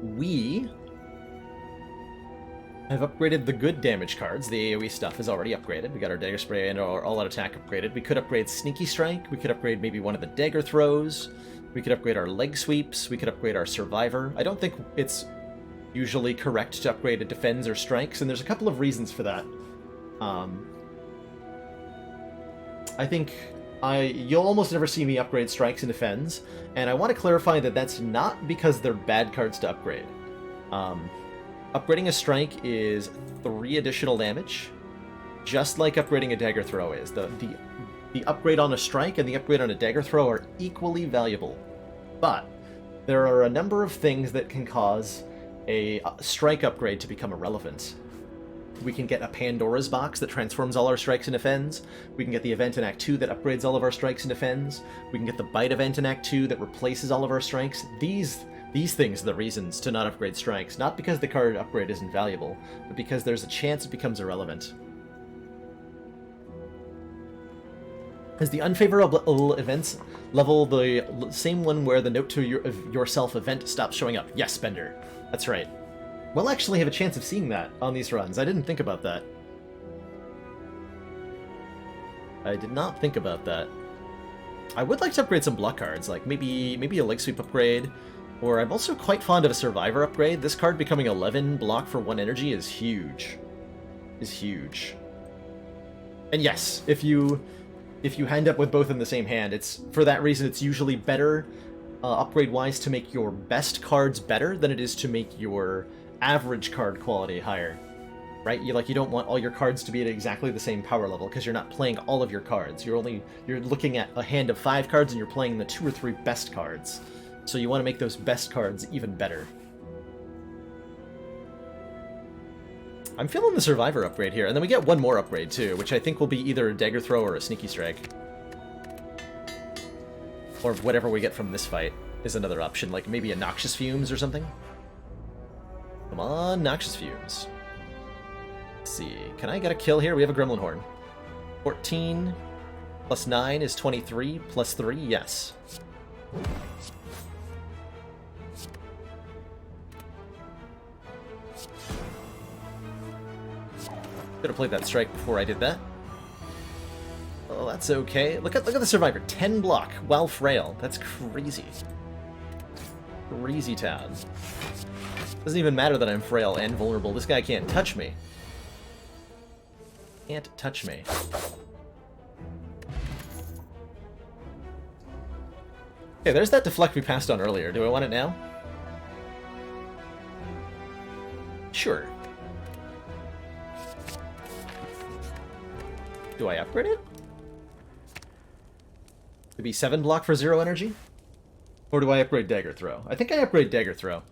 We have upgraded the good damage cards. The AoE stuff is already upgraded. We got our Dagger Spray and our All-Out Attack upgraded. We could upgrade Sneaky Strike. We could upgrade maybe one of the Dagger Throws. We could upgrade our Leg Sweeps. We could upgrade our Survivor. I don't think it's usually correct to upgrade a Defends or Strikes, and there's a couple of reasons for that. I think you'll almost never see me upgrade Strikes and Defends, and I want to clarify that that's not because they're bad cards to upgrade. Upgrading a Strike is 3 additional damage, just like upgrading a Dagger Throw is. The upgrade on a Strike and the upgrade on a Dagger Throw are equally valuable, but there are a number of things that can cause a Strike upgrade to become irrelevant. We can get a Pandora's Box that transforms all our Strikes into Defends. We can get the event in Act 2 that upgrades all of our Strikes into Defends. We can get the Bite event in Act 2 that replaces all of our Strikes. These things are the reasons to not upgrade Strikes, not because the card upgrade isn't valuable, but because there's a chance it becomes irrelevant. Is the unfavorable events level the same one where the note to yourself event stops showing up? Yes, Bender. That's right. We'll actually have a chance of seeing that on these runs. I didn't think about that. I did not think about that. I would like to upgrade some block cards, like maybe a Leg Sweep upgrade, or I'm also quite fond of a Survivor upgrade. This card becoming 11 block for 1 energy is huge. And yes, if you end up with both in the same hand, it's for that reason it's usually better upgrade-wise to make your best cards better than it is to make your average card quality higher. Right? You don't want all your cards to be at exactly the same power level because you're not playing all of your cards. You're looking at a hand of 5 cards and you're playing the 2 or 3 best cards. So you want to make those best cards even better. I'm feeling the Survivor upgrade here, and then we get one more upgrade too, which I think will be either a Dagger Throw or a Sneaky Strike. Or whatever we get from this fight is another option, like maybe a Noxious Fumes or something. Come on, Noxious Fumes. Let's see, can I get a kill here? We have a Gremlin Horn. 14 plus 9 is 23, plus 3, yes. Could have played that strike before I did that. Oh, that's okay. Look at the Survivor. 10 block while frail. That's crazy. Crazy town. Doesn't even matter that I'm frail and vulnerable. This guy can't touch me. Can't touch me. Okay, there's that deflect we passed on earlier. Do I want it now? Sure. Do I upgrade it? To be 7 block for 0 energy? Or do I upgrade Dagger Throw? I think I upgrade Dagger Throw.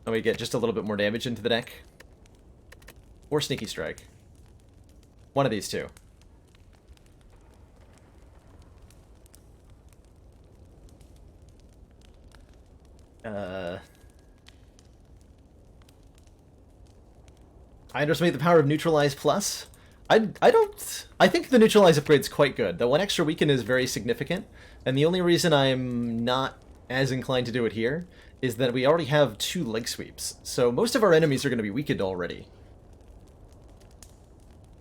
And we get just a little bit more damage into the deck. Or Sneaky Strike. One of these two. I underestimate the power of Neutralize Plus. I think the Neutralize upgrade's quite good. The 1 extra weaken is very significant, and the only reason I'm not as inclined to do it here is that we already have 2 Leg Sweeps, so most of our enemies are going to be weakened already.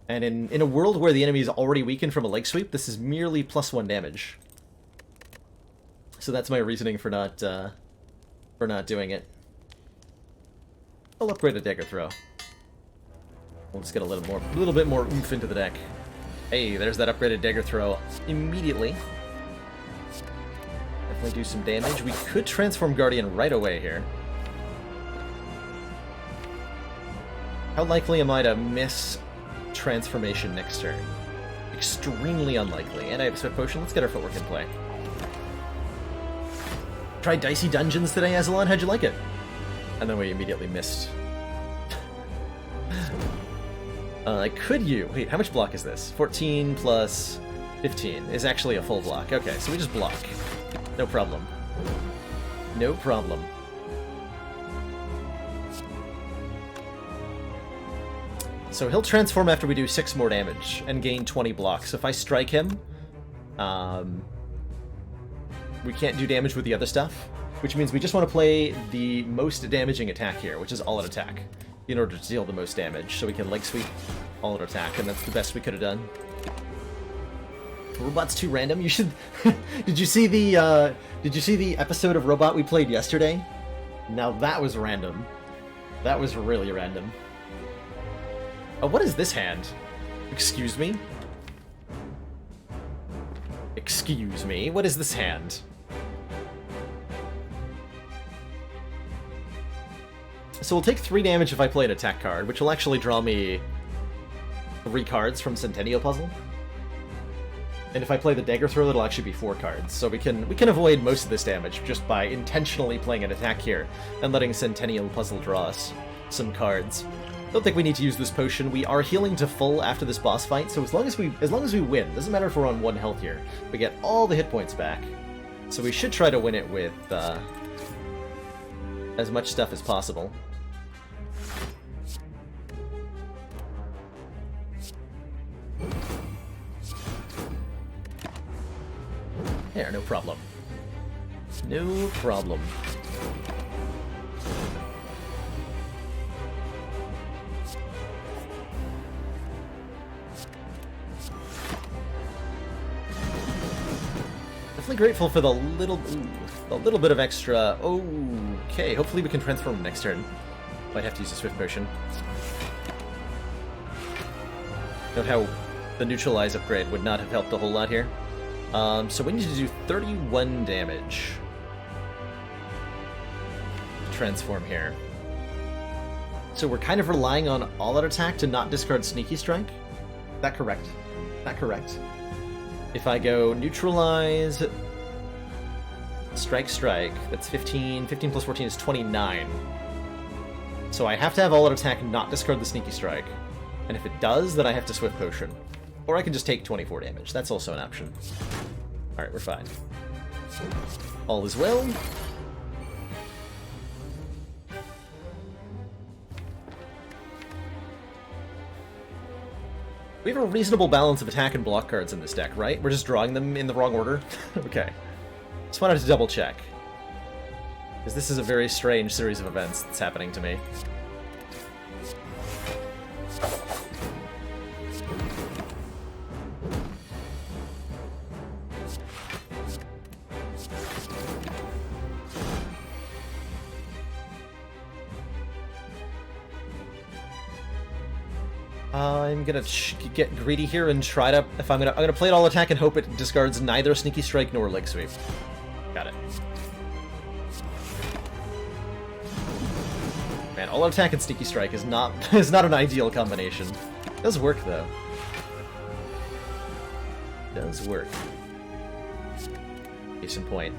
And in a world where the enemy is already weakened from a Leg Sweep, this is merely +1 damage. So that's my reasoning for not doing it. I'll upgrade a Dagger Throw. We'll just get a little bit more oomph into the deck. Hey, there's that upgraded Dagger Throw immediately. Definitely do some damage. We could transform Guardian right away here. How likely am I to miss transformation next turn? Extremely unlikely. And I have a Swift Potion. Let's get our footwork in play. Tried Dicey Dungeons today, Azalon. How'd you like it? And then we immediately missed. Could you... Wait, how much block is this? 14 plus 15 is actually a full block. Okay, so we just block. No problem. No problem. So he'll transform after we do 6 more damage and gain 20 blocks. If I strike him, we can't do damage with the other stuff, which means we just want to play the most damaging attack here, which is all-out attack, in order to deal the most damage, so we can leg sweep all-out attack, and that's the best we could have done. Robot's too random. You should. Did you see the episode of Robot we played yesterday? Now that was random. That was really random. Oh, what is this hand? Excuse me? Excuse me? What is this hand? So we'll take 3 damage if I play an attack card, which will actually draw me 3 cards from Centennial Puzzle. And if I play the Dagger Throw, it'll actually be 4 cards. So we can avoid most of this damage just by intentionally playing an attack here and letting Centennial Puzzle draw us some cards. Don't think we need to use this potion. We are healing to full after this boss fight, so as long as we win, doesn't matter if we're on 1 health here, we get all the hit points back. So we should try to win it with as much stuff as possible. There, no problem. No problem. Definitely grateful for the little bit of extra. Okay, hopefully we can transform next turn. Might have to use a Swift Potion. Note how the Neutralize upgrade would not have helped a whole lot here. So we need to do 31 damage to transform here. So we're kind of relying on all-out attack to not discard Sneaky Strike. Is that correct? Is that correct? If I go Neutralize, Strike, that's 15. 15 plus 14 is 29. So I have to have all-out attack not discard the Sneaky Strike. And if it does, then I have to Swift Potion. Or I can just take 24 damage. That's also an option. Alright, we're fine. All is well. We have a reasonable balance of attack and block cards in this deck, right? We're just drawing them in the wrong order? Okay. Just wanted to double check. Because this is a very strange series of events that's happening to me. I'm gonna get greedy here and try to. I'm gonna play it all attack and hope it discards neither Sneaky Strike nor Leg Sweep. Got it. Man, all attack and Sneaky Strike is not an ideal combination. It does work though. It does work. Case in point.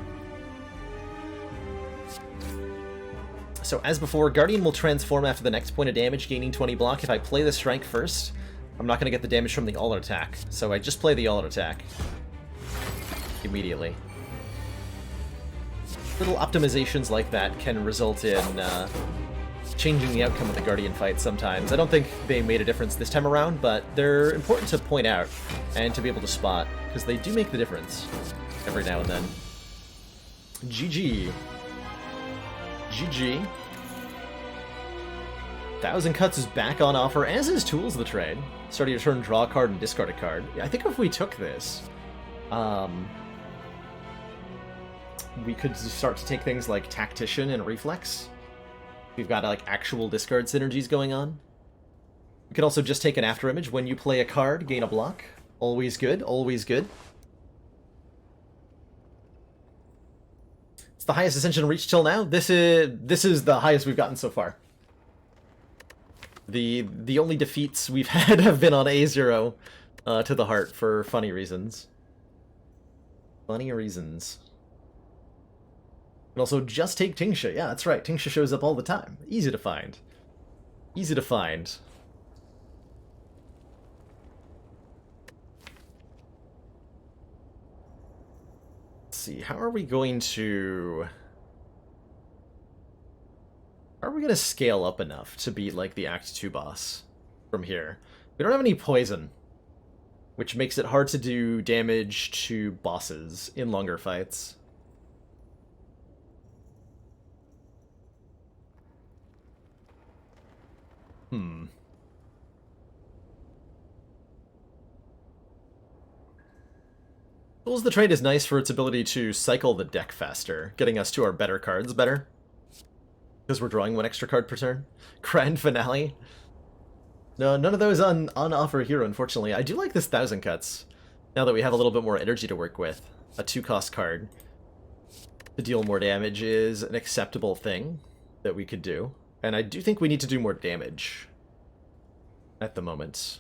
So as before, Guardian will transform after the next point of damage, gaining 20 block. If I play the Strike first, I'm not going to get the damage from the all-out attack. So I just play the all-out attack immediately. Little optimizations like that can result in changing the outcome of the Guardian fight sometimes. I don't think they made a difference this time around, but they're important to point out and to be able to spot, because they do make the difference every now and then. GG. GG. 1,000 Cuts is back on offer, as is Tools the Trade. Starting your turn, draw a card and discard a card. Yeah, I think if we took this, we could start to take things like Tactician and Reflex. We've got like actual discard synergies going on. We could also just take an After Image. When you play a card, gain a block. Always good, always good. It's the highest Ascension reached till now. This is the highest we've gotten so far. The only defeats we've had have been on A0 to the heart for funny reasons. Funny reasons. And also just take Tingsha. Yeah, that's right. Tingsha shows up all the time. Easy to find. Easy to find. see. How are we going to scale up enough to beat, like, the Act 2 boss from here? We don't have any poison, which makes it hard to do damage to bosses in longer fights. Tools the Trade is nice for its ability to cycle the deck faster, getting us to our better cards better. Because we're drawing one extra card per turn. Grand Finale. No, none of those on offer here, unfortunately. I do like this 1,000 Cuts, now that we have a little bit more energy to work with. A 2-cost card to deal more damage is an acceptable thing that we could do. And I do think we need to do more damage at the moment.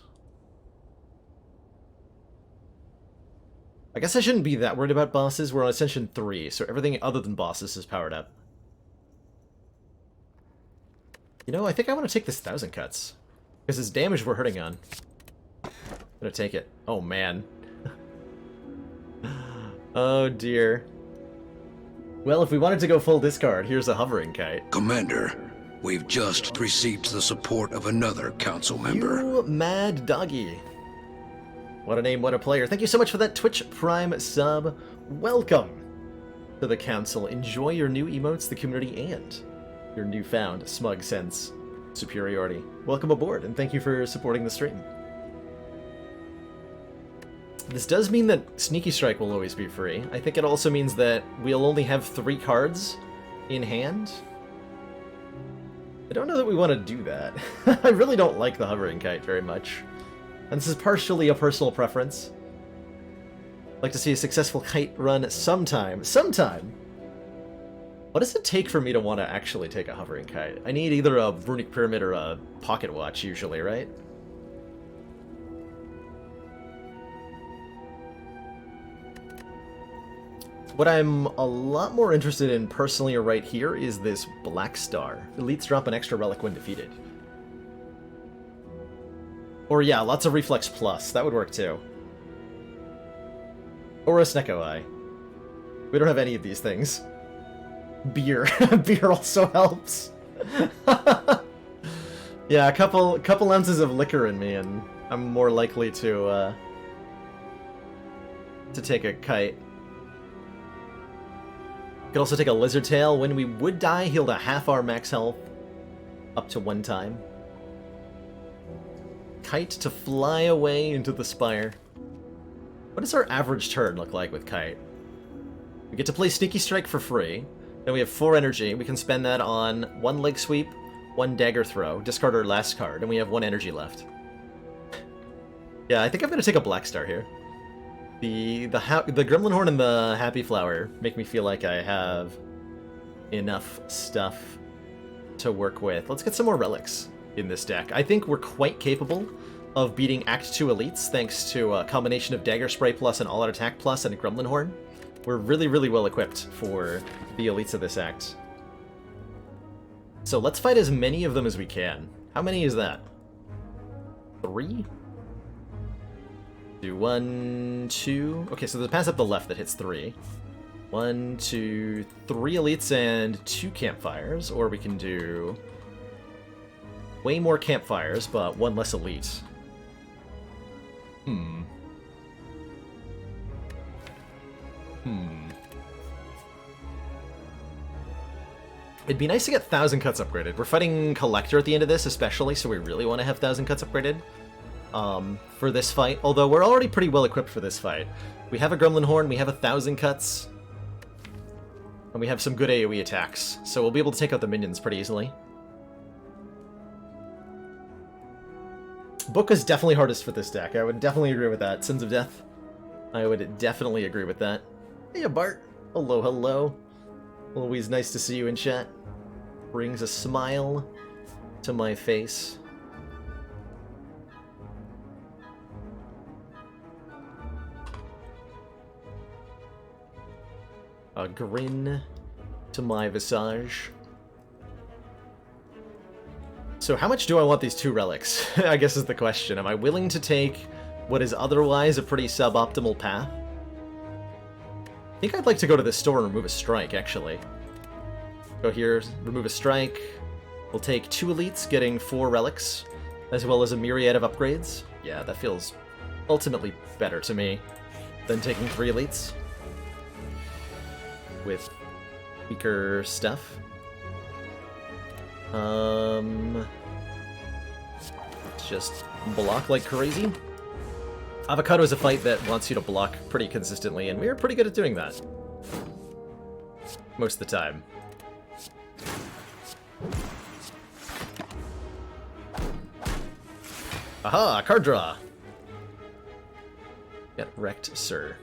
I guess I shouldn't be that worried about bosses. We're on Ascension 3, so everything other than bosses is powered up. You know, I think I want to take this 1,000 Cuts. Because it's damage we're hurting on. I'm gonna take it. Oh, man. Oh, dear. Well, if we wanted to go full discard, here's a Hovering Kite. Commander, we've just received the support of another council member. You mad doggy. What a name, what a player. Thank you so much for that Twitch Prime sub. Welcome to the council. Enjoy your new emotes, the community, and your newfound smug sense superiority. Welcome aboard, and thank you for supporting the stream. This does mean that Sneaky Strike will always be free. I think it also means that we'll only have 3 cards in hand. I don't know that we want to do that. I really don't like the Hovering Kite very much. And this is partially a personal preference. I'd like to see a successful kite run sometime. Sometime! What does it take for me to want to actually take a Hovering Kite? I need either a Runic Pyramid or a Pocket Watch, usually, right? What I'm a lot more interested in personally right here is this Black Star. Elites drop an extra relic when defeated. Or yeah, lots of Reflex Plus. That would work too. Or a Snecko Eye. We don't have any of these things. Beer. Beer also helps. Yeah, a couple ounces of liquor in me, and I'm more likely to take a kite. Could also take a Lizard Tail. When we would die, heal to half our max health, up to 1 time. Kite to fly away into the Spire. What does our average turn look like with Kite? We get to play Sneaky Strike for free. Then we have 4 energy. We can spend that on 1 Leg Sweep, 1 Dagger Throw, discard our last card, and we have 1 energy left. Yeah, I think I'm going to take a Black Star here. The Gremlin Horn and the Happy Flower make me feel like I have enough stuff to work with. Let's get some more relics in this deck. I think we're quite capable of beating Act 2 Elites thanks to a combination of Dagger Spray Plus and All Out Attack Plus and a Gremlin Horn. We're really, really well equipped for the Elites of this act. So let's fight as many of them as we can. How many is that? 3? Do 1, 2... Okay, so there's a pass up the left that hits 3. 1, 2, 3 Elites and 2 Campfires, or we can do way more Campfires, but 1 less Elite. It'd be nice to get 1,000 Cuts upgraded. We're fighting Collector at the end of this, especially, so we really want to have 1,000 Cuts upgraded for this fight. Although we're already pretty well equipped for this fight. We have a Gremlin Horn, we have 1,000 Cuts, and we have some good AoE attacks, so we'll be able to take out the minions pretty easily. Book is definitely hardest for this deck. I would definitely agree with that. Sins of Death. I would definitely agree with that. Hey, Bart. Hello, hello. Always nice to see you in chat. Brings a smile to my face. A grin to my visage. So how much do I want these 2 relics? I guess is the question. Am I willing to take what is otherwise a pretty suboptimal path I think I'd like to go to this store and remove a strike, actually. Go here, remove a strike. We'll take 2 elites, getting 4 relics, as well as a myriad of upgrades. Yeah, that feels ultimately better to me than taking 3 elites with weaker stuff. Just block like crazy. Avocado is a fight that wants you to block pretty consistently, and we're pretty good at doing that. Most of the time. Aha! Card draw! Get wrecked, sir.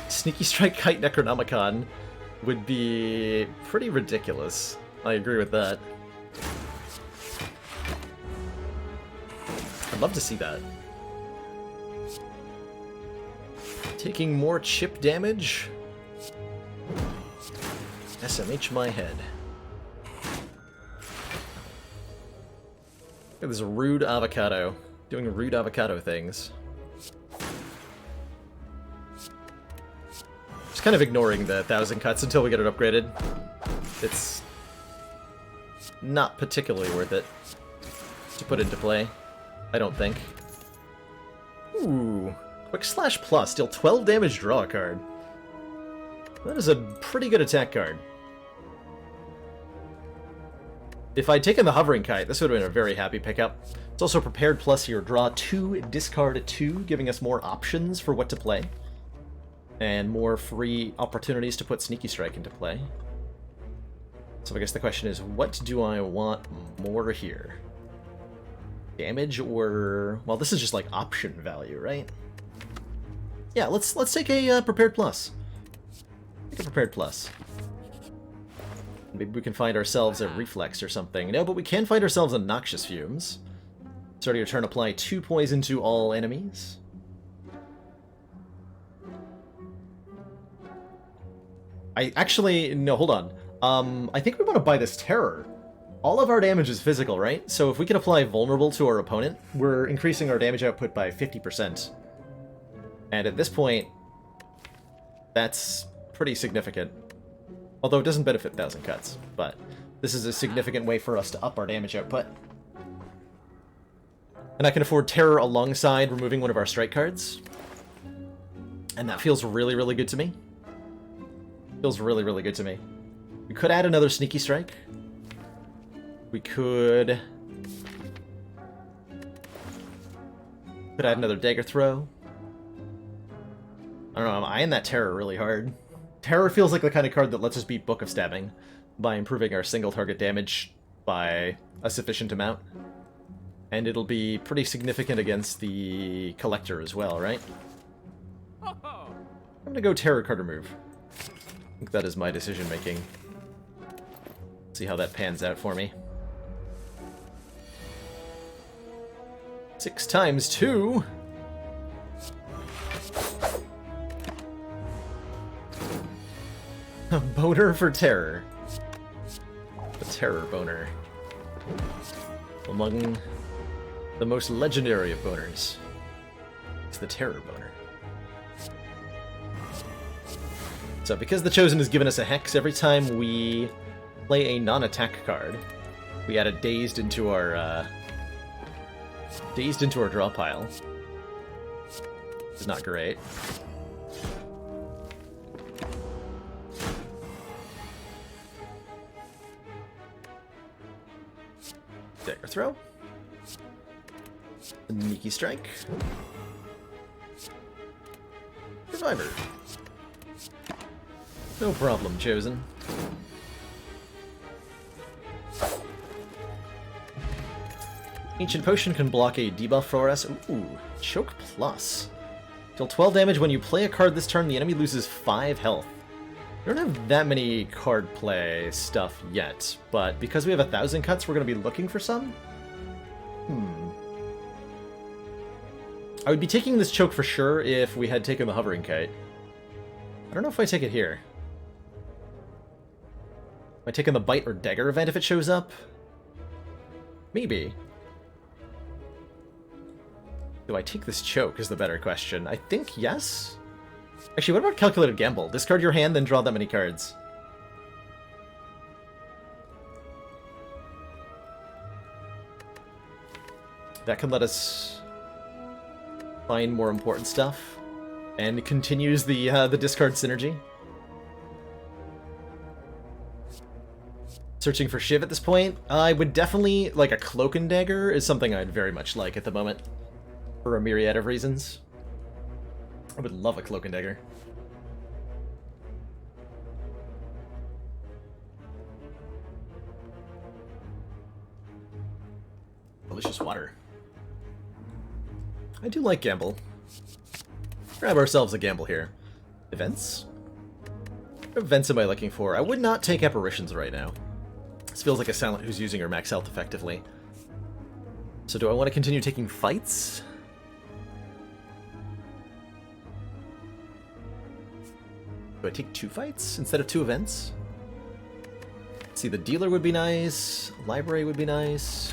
Sneaky Strike Kite Necronomicon would be pretty ridiculous. I agree with that. I'd love to see that. Taking more chip damage? SMH my head. Look at this rude avocado. Doing rude avocado things. Just kind of ignoring the 1,000 cuts until we get it upgraded. It's not particularly worth it to put into play, I don't think. Ooh. Quick Slash Plus, deal 12 damage, draw a card. That is a pretty good attack card. If I'd taken the Hovering Kite, this would have been a very happy pickup. It's also Prepared Plus here, draw 2, discard 2, giving us more options for what to play. And more free opportunities to put Sneaky Strike into play. So I guess the question is, what do I want more here? Damage or... well, this is just like option value, right? Yeah, let's take a Prepared Plus. Take a Prepared Plus. Maybe we can find ourselves a Reflex or something. No, but we can find ourselves a Noxious Fumes. Starting your turn, apply 2 poison to all enemies. No, hold on. I think we want to buy this Terror. All of our damage is physical, right? So if we can apply Vulnerable to our opponent, we're increasing our damage output by 50%. And at this point, that's pretty significant. Although it doesn't benefit 1,000 cuts, but this is a significant way for us to up our damage output. And I can afford Terror alongside removing one of our strike cards. And that feels really, really good to me. Feels really, really good to me. We could add another Sneaky Strike. We could add another Dagger Throw. I don't know, I'm eyeing that Terror really hard. Terror feels like the kind of card that lets us beat Book of Stabbing by improving our single target damage by a sufficient amount. And it'll be pretty significant against the Collector as well, right? I'm gonna go Terror card remove. I think that is my decision making. See how that pans out for me. 6 times 2. A boner for Terror. A Terror boner. Among the most legendary of boners is the Terror boner. So because the Chosen has given us a Hex, every time we play a non-attack card, we add a Dazed into our draw pile. Which is not great. Dagger Throw. Sneaky Strike. Survivor. No problem, Chosen. Ancient Potion can block a debuff for us. Ooh, Choke Plus. Deal 12 damage when you play a card this turn, the enemy loses 5 health. We don't have that many card play stuff yet, but because we have 1,000 cuts, we're going to be looking for some? I would be taking this Choke for sure if we had taken the Hovering Kite. I don't know if I take it here. I take on the bite or dagger event if it shows up? Maybe. Do I take this choke is the better question. I think yes? Actually, what about calculated gamble? Discard your hand, then draw that many cards. That can let us find more important stuff, and continues the discard synergy. Searching for Shiv at this point, I would definitely, like, a Cloak and Dagger is something I'd very much like at the moment, for a myriad of reasons. I would love a Cloak and Dagger. Delicious water. I do like gamble. Grab ourselves a gamble here. Events? What events am I looking for? I would not take apparitions right now. This feels like a Silent who's using her max health effectively. So do I want to continue taking fights? Do I take 2 fights instead of 2 events? Let's see, the dealer would be nice. Library would be nice.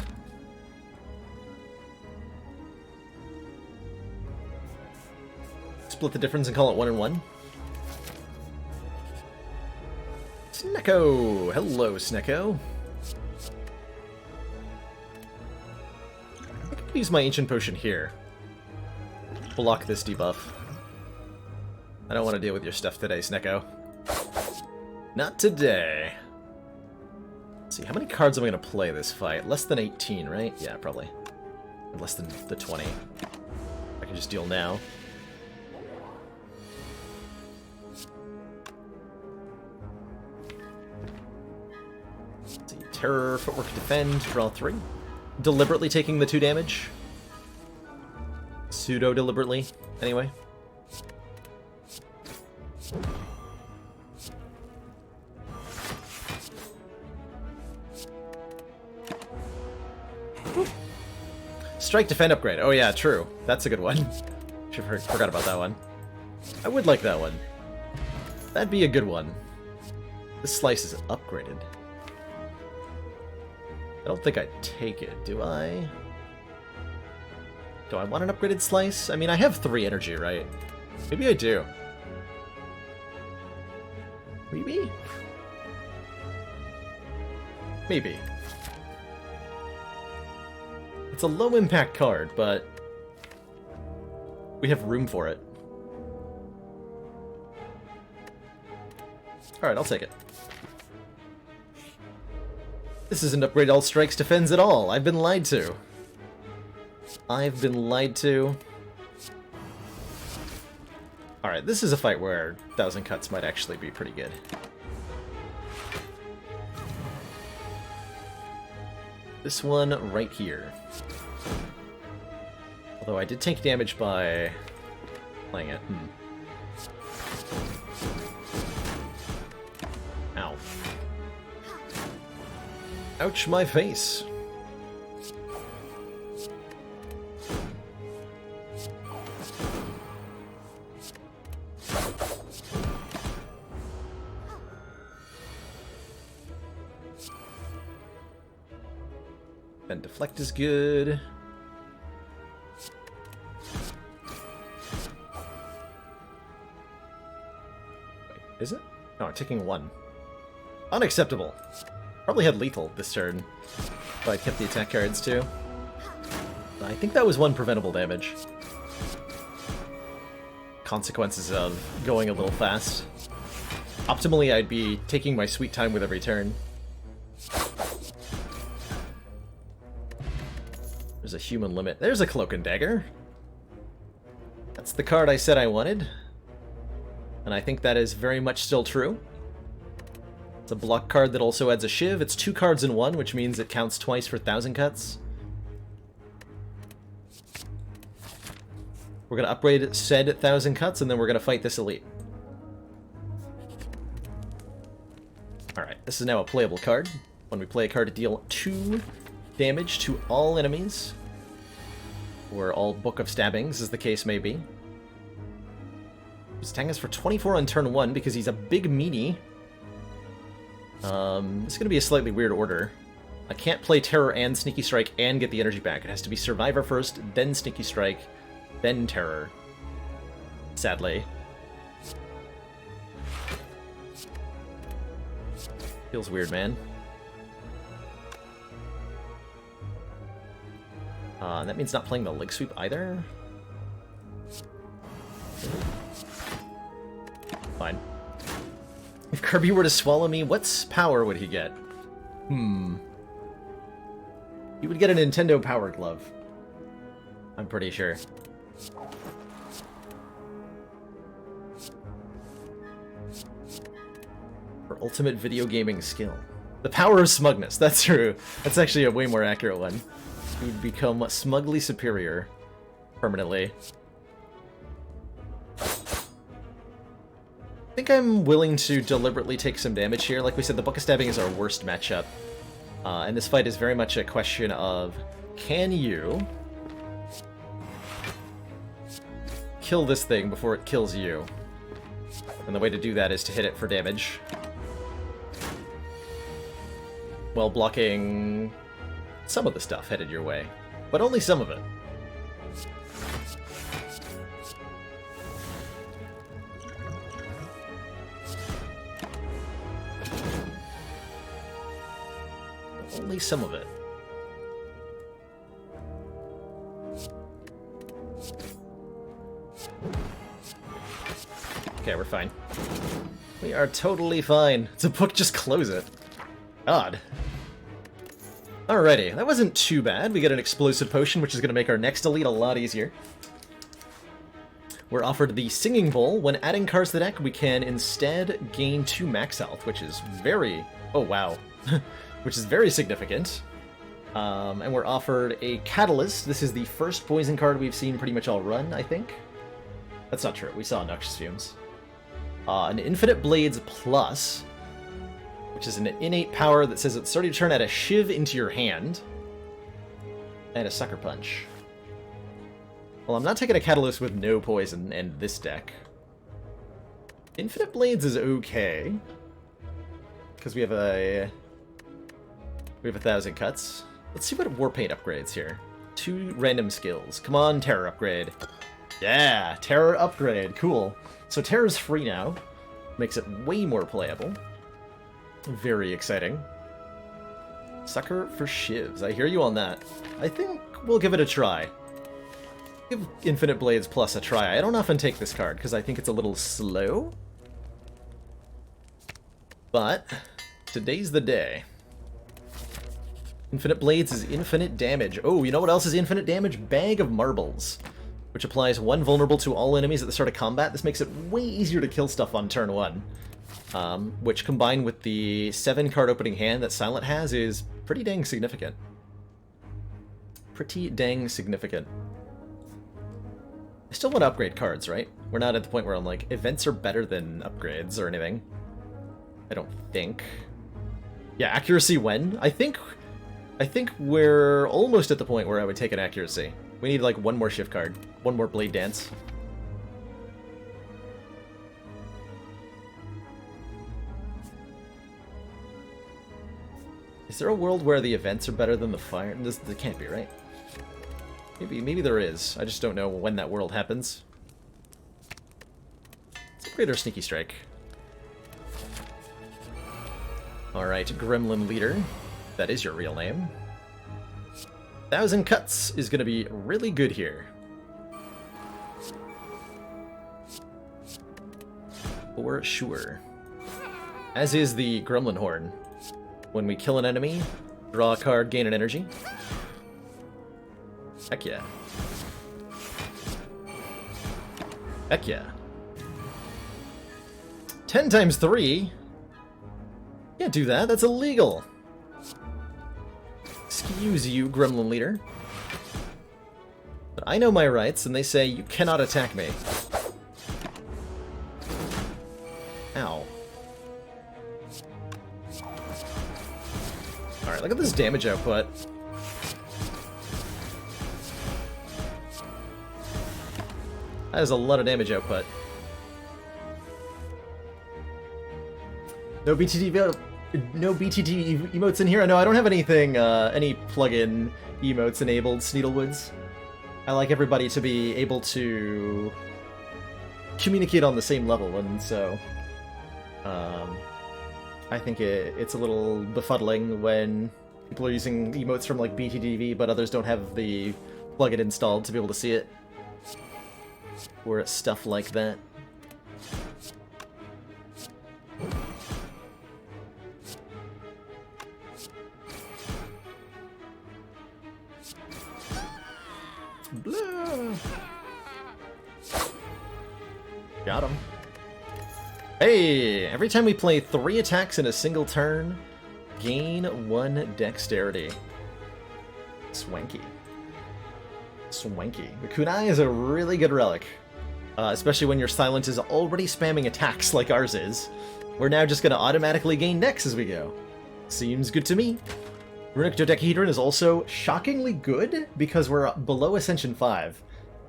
Split the difference and call it 1 and 1. Snecko! Hello, Snecko. I could use my Ancient Potion here. Block this debuff. I don't want to deal with your stuff today, Snecko. Not today. Let's see, how many cards am I going to play this fight? Less than 18, right? Yeah, probably. Or less than the 20. I can just deal now. Let's see, Terror, Footwork, Defend, draw 3. Deliberately taking the 2 damage. Pseudo-deliberately, anyway. Strike, defend, upgrade. Oh yeah, true. That's a good one. Forgot about that one. I would like that one. That'd be a good one. This slice is upgraded. I don't think I'd take it, do I? Do I want an upgraded slice? I mean, I have 3 energy, right? Maybe I do. Maybe? Maybe. It's a low impact card, but we have room for it. Alright, I'll take it. This isn't upgrade all strikes defends at all. I've been lied to. I've been lied to. Alright, this is a fight where 1,000 cuts might actually be pretty good. This one right here. Although I did take damage by playing it. Ow. Ouch, my face. And deflect is good. Wait, is it? No, I'm taking 1. Unacceptable. Probably had lethal this turn, but I kept the attack cards too. I think that was 1 preventable damage. Consequences of going a little fast. Optimally, I'd be taking my sweet time with every turn. There's a human limit. There's a Cloak and Dagger. That's the card I said I wanted. And I think that is very much still true. It's a block card that also adds a Shiv. It's 2 cards in 1, which means it counts twice for 1,000 cuts. We're going to upgrade said 1,000 cuts, and then we're going to fight this elite. Alright, this is now a playable card. When we play a card to deal 2 damage to all enemies, or all Book of Stabbings, as the case may be. He's attacking us for 24 on turn 1 because he's a big meaty. It's going to be a slightly weird order. I can't play Terror and Sneaky Strike and get the energy back. It has to be Survivor first, then Sneaky Strike, then Terror. Sadly. Feels weird, man. That means not playing the Leg Sweep either? Fine. If Kirby were to swallow me, what power would he get? He would get a Nintendo Power Glove. I'm pretty sure. For ultimate video gaming skill. The power of smugness, that's true. That's actually a way more accurate one. He would become smugly superior. Permanently. I think I'm willing to deliberately take some damage here. Like we said, the Book of Stabbing is our worst matchup. And this fight is very much a question of, can you kill this thing before it kills you? And the way to do that is to hit it for damage. While blocking some of the stuff headed your way. But only some of it. Only some of it. Okay, we're fine. We are totally fine. It's a book, just close it. God. Alrighty, that wasn't too bad. We get an explosive potion, which is going to make our next elite a lot easier. We're offered the Singing Bowl. When adding cards to the deck, we can instead gain 2 max health, which is very... Oh, wow. Which is very significant. And we're offered a Catalyst. This is the first poison card we've seen pretty much all run, I think. That's not true. We saw Noxious Fumes. An Infinite Blades Plus, which is an innate power that says at the start of your turn, add a Shiv into your hand. And a Sucker Punch. Well, I'm not taking a Catalyst with no poison in this deck. Infinite Blades is okay. Because we have a... We have 1,000 cuts. Let's see what Warpaint upgrades here. 2 random skills. Come on, Terror upgrade. Yeah, Terror upgrade. Cool. So Terror's free now. Makes it way more playable. Very exciting. Sucker for Shivs. I hear you on that. I think we'll give it a try. Give Infinite Blades Plus a try. I don't often take this card because I think it's a little slow. But today's the day. Infinite Blades is infinite damage. Oh, you know what else is infinite damage? Bag of Marbles, which applies 1 vulnerable to all enemies at the start of combat. This makes it way easier to kill stuff on turn 1. Which, combined with the 7 card opening hand that Silent has, is pretty dang significant. Pretty dang significant. I still want to upgrade cards, right? We're not at the point where I'm like, events are better than upgrades or anything. I don't think. Yeah, accuracy when? I think we're almost at the point where I would take an accuracy. We need like 1 more shift card. 1 more Blade Dance. Is there a world where the events are better than the fire? This can't be, right? Maybe there is. I just don't know when that world happens. Let's upgrade our Sneaky Strike. Alright, Gremlin Leader. That is your real name. 1,000 cuts is going to be really good here. For sure. As is the Gremlin Horn. When we kill an enemy, draw a card, gain an energy. Heck yeah. Heck yeah. 10 times 3? Can't do that, that's illegal. Excuse you, Gremlin Leader. But I know my rights, and they say you cannot attack me. Ow. Alright, look at this damage output. That is a lot of damage output. No BTD No BTT emotes in here? No, I don't have anything, any plugin emotes enabled, Sneedlewoods. I like everybody to be able to communicate on the same level, and so I think it's a little befuddling when people are using emotes from like BTDV, but others don't have the plugin installed to be able to see it, or stuff like that. Blah. Got him. Hey! Every time we play 3 attacks in a single turn, gain 1 dexterity. Swanky. Swanky. The kunai is a really good relic. Especially when your silent is already spamming attacks like ours is. We're now just going to automatically gain dex as we go. Seems good to me. Runic Dodecahedron is also shockingly good because we're below Ascension 5.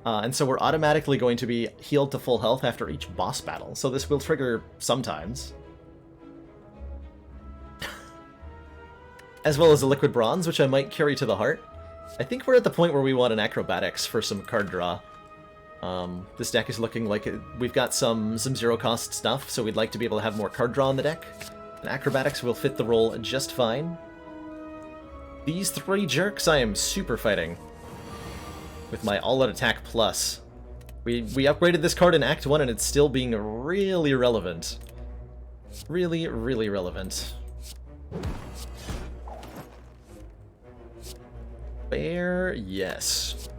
And so we're automatically going to be healed to full health after each boss battle. So this will trigger sometimes. As well as a Liquid Bronze, which I might carry to the heart. I think we're at the point where we want an Acrobatics for some card draw. This deck is looking like we've got some zero-cost stuff, so we'd like to be able to have more card draw in the deck. And Acrobatics will fit the role just fine. These 3 jerks I am super fighting with my all-out attack plus. We upgraded this card in Act 1 and it's still being really relevant. Really, really relevant. Bear, yes.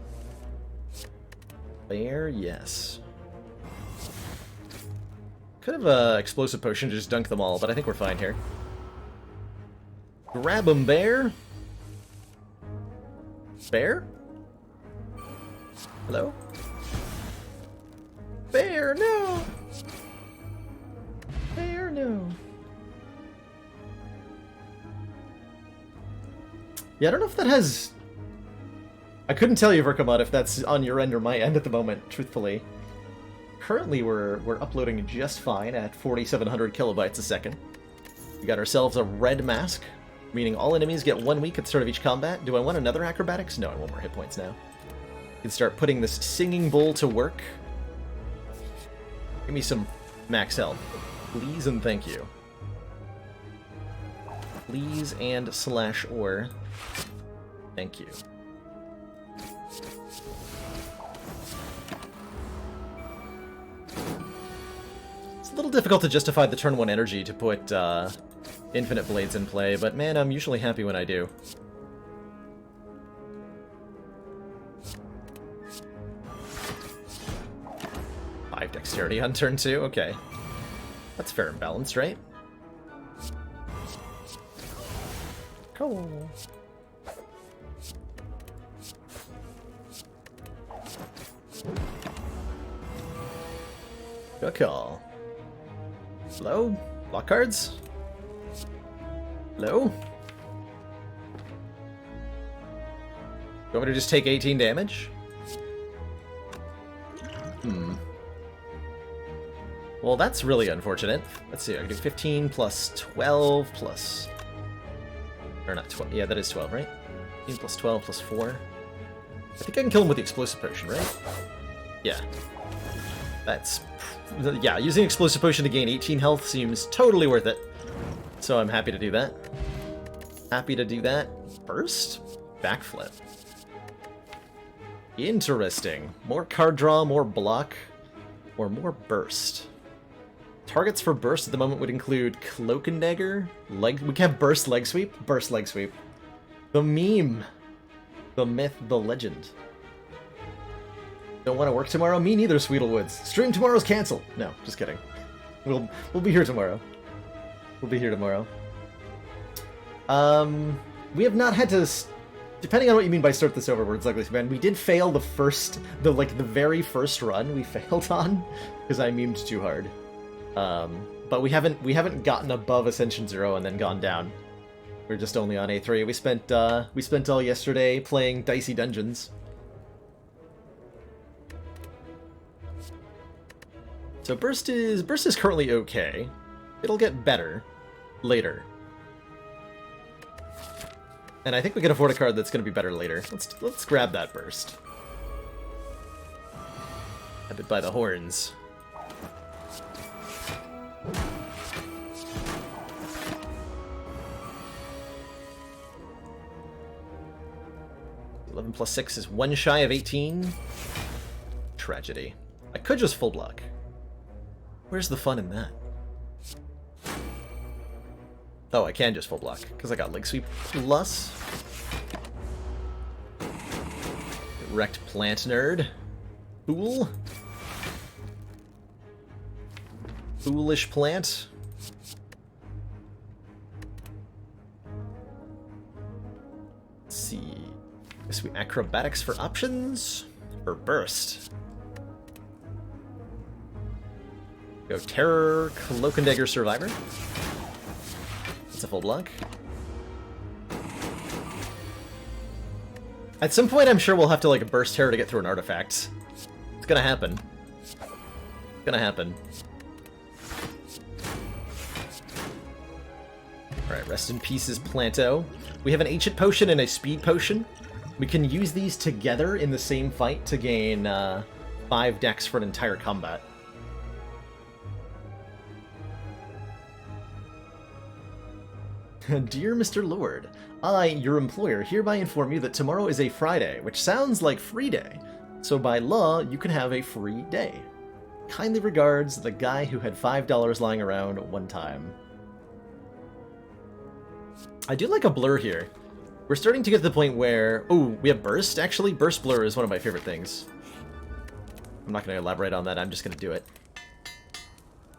Bear, yes. Could have Explosive Potion to just dunk them all, but I think we're fine here. Grab 'em, Bear! Bear? Hello? Bear, no! Bear, no! Yeah, I don't know if that has... I couldn't tell you, Verkamot, if that's on your end or my end at the moment, truthfully. Currently, we're uploading just fine at 4,700 kilobytes a second. We got ourselves a red mask, meaning all enemies get 1 week at the start of each combat. Do I want another Acrobatics? No, I want more hit points now. We can start putting this Singing Bowl to work. Give me some max health. Please and thank you. Please and slash or. Thank you. It's a little difficult to justify the turn 1 energy to put Infinite Blades in play, but man, I'm usually happy when I do. Dexterity on turn 2? Okay. That's fair and balanced, right? Cool. Good call. Hello? Block cards? Hello? You want me to just take 18 damage? Well, that's really unfortunate. Let's see, I can do 15 plus 12 plus... Or not 12, yeah, that is 12, right? 15 plus 12 plus 4. I think I can kill him with the Explosive Potion, right? Yeah. That's... Yeah, using Explosive Potion to gain 18 health seems totally worth it. So I'm happy to do that. Happy to do that. Burst? Backflip. Interesting. More card draw, more block, or more burst. Targets for burst at the moment would include Cloak and Dagger, we can have burst leg sweep, the meme, the myth, the legend. Don't want to work tomorrow? Me neither, Sweetlewoods. Stream tomorrow's canceled. No, just kidding. We'll be here tomorrow. We'll be here tomorrow. We have not had to, depending on what you mean by start this over, words like this, man. We did fail the very first run we failed on because I memed too hard. But we haven't gotten above Ascension 0 and then gone down. We're just only on A3. We spent all yesterday playing dicey dungeons. So burst is currently okay. It'll get better later. And I think we can afford a card that's going to be better later. Let's grab that burst. Have it by the horns. +6 is 1 shy of 18. Tragedy. I could just full block. Where's the fun in that? Oh, I can just full block, because I got Leg Sweep plus. Wrecked Plant Nerd. Fool. Foolish Plant. Let's see. Guess we Acrobatics for options? Or Burst? Go Terror, Cloak and Dagger Survivor. That's a full block. At some point, I'm sure we'll have to, like, burst Terror to get through an artifact. It's gonna happen. It's gonna happen. Alright, rest in pieces, Planto. We have an Ancient Potion and a Speed Potion. We can use these together in the same fight to gain 5 dex for an entire combat. Dear Mr. Lord, I, your employer, hereby inform you that tomorrow is a Friday, which sounds like free day. So by law, you can have a free day. Kindly regards, the guy who had $5 lying around one time. I do like a blur here. We're starting to get to the point where... Oh, we have burst, actually. Burst blur is one of my favorite things. I'm not going to elaborate on that, I'm just going to do it.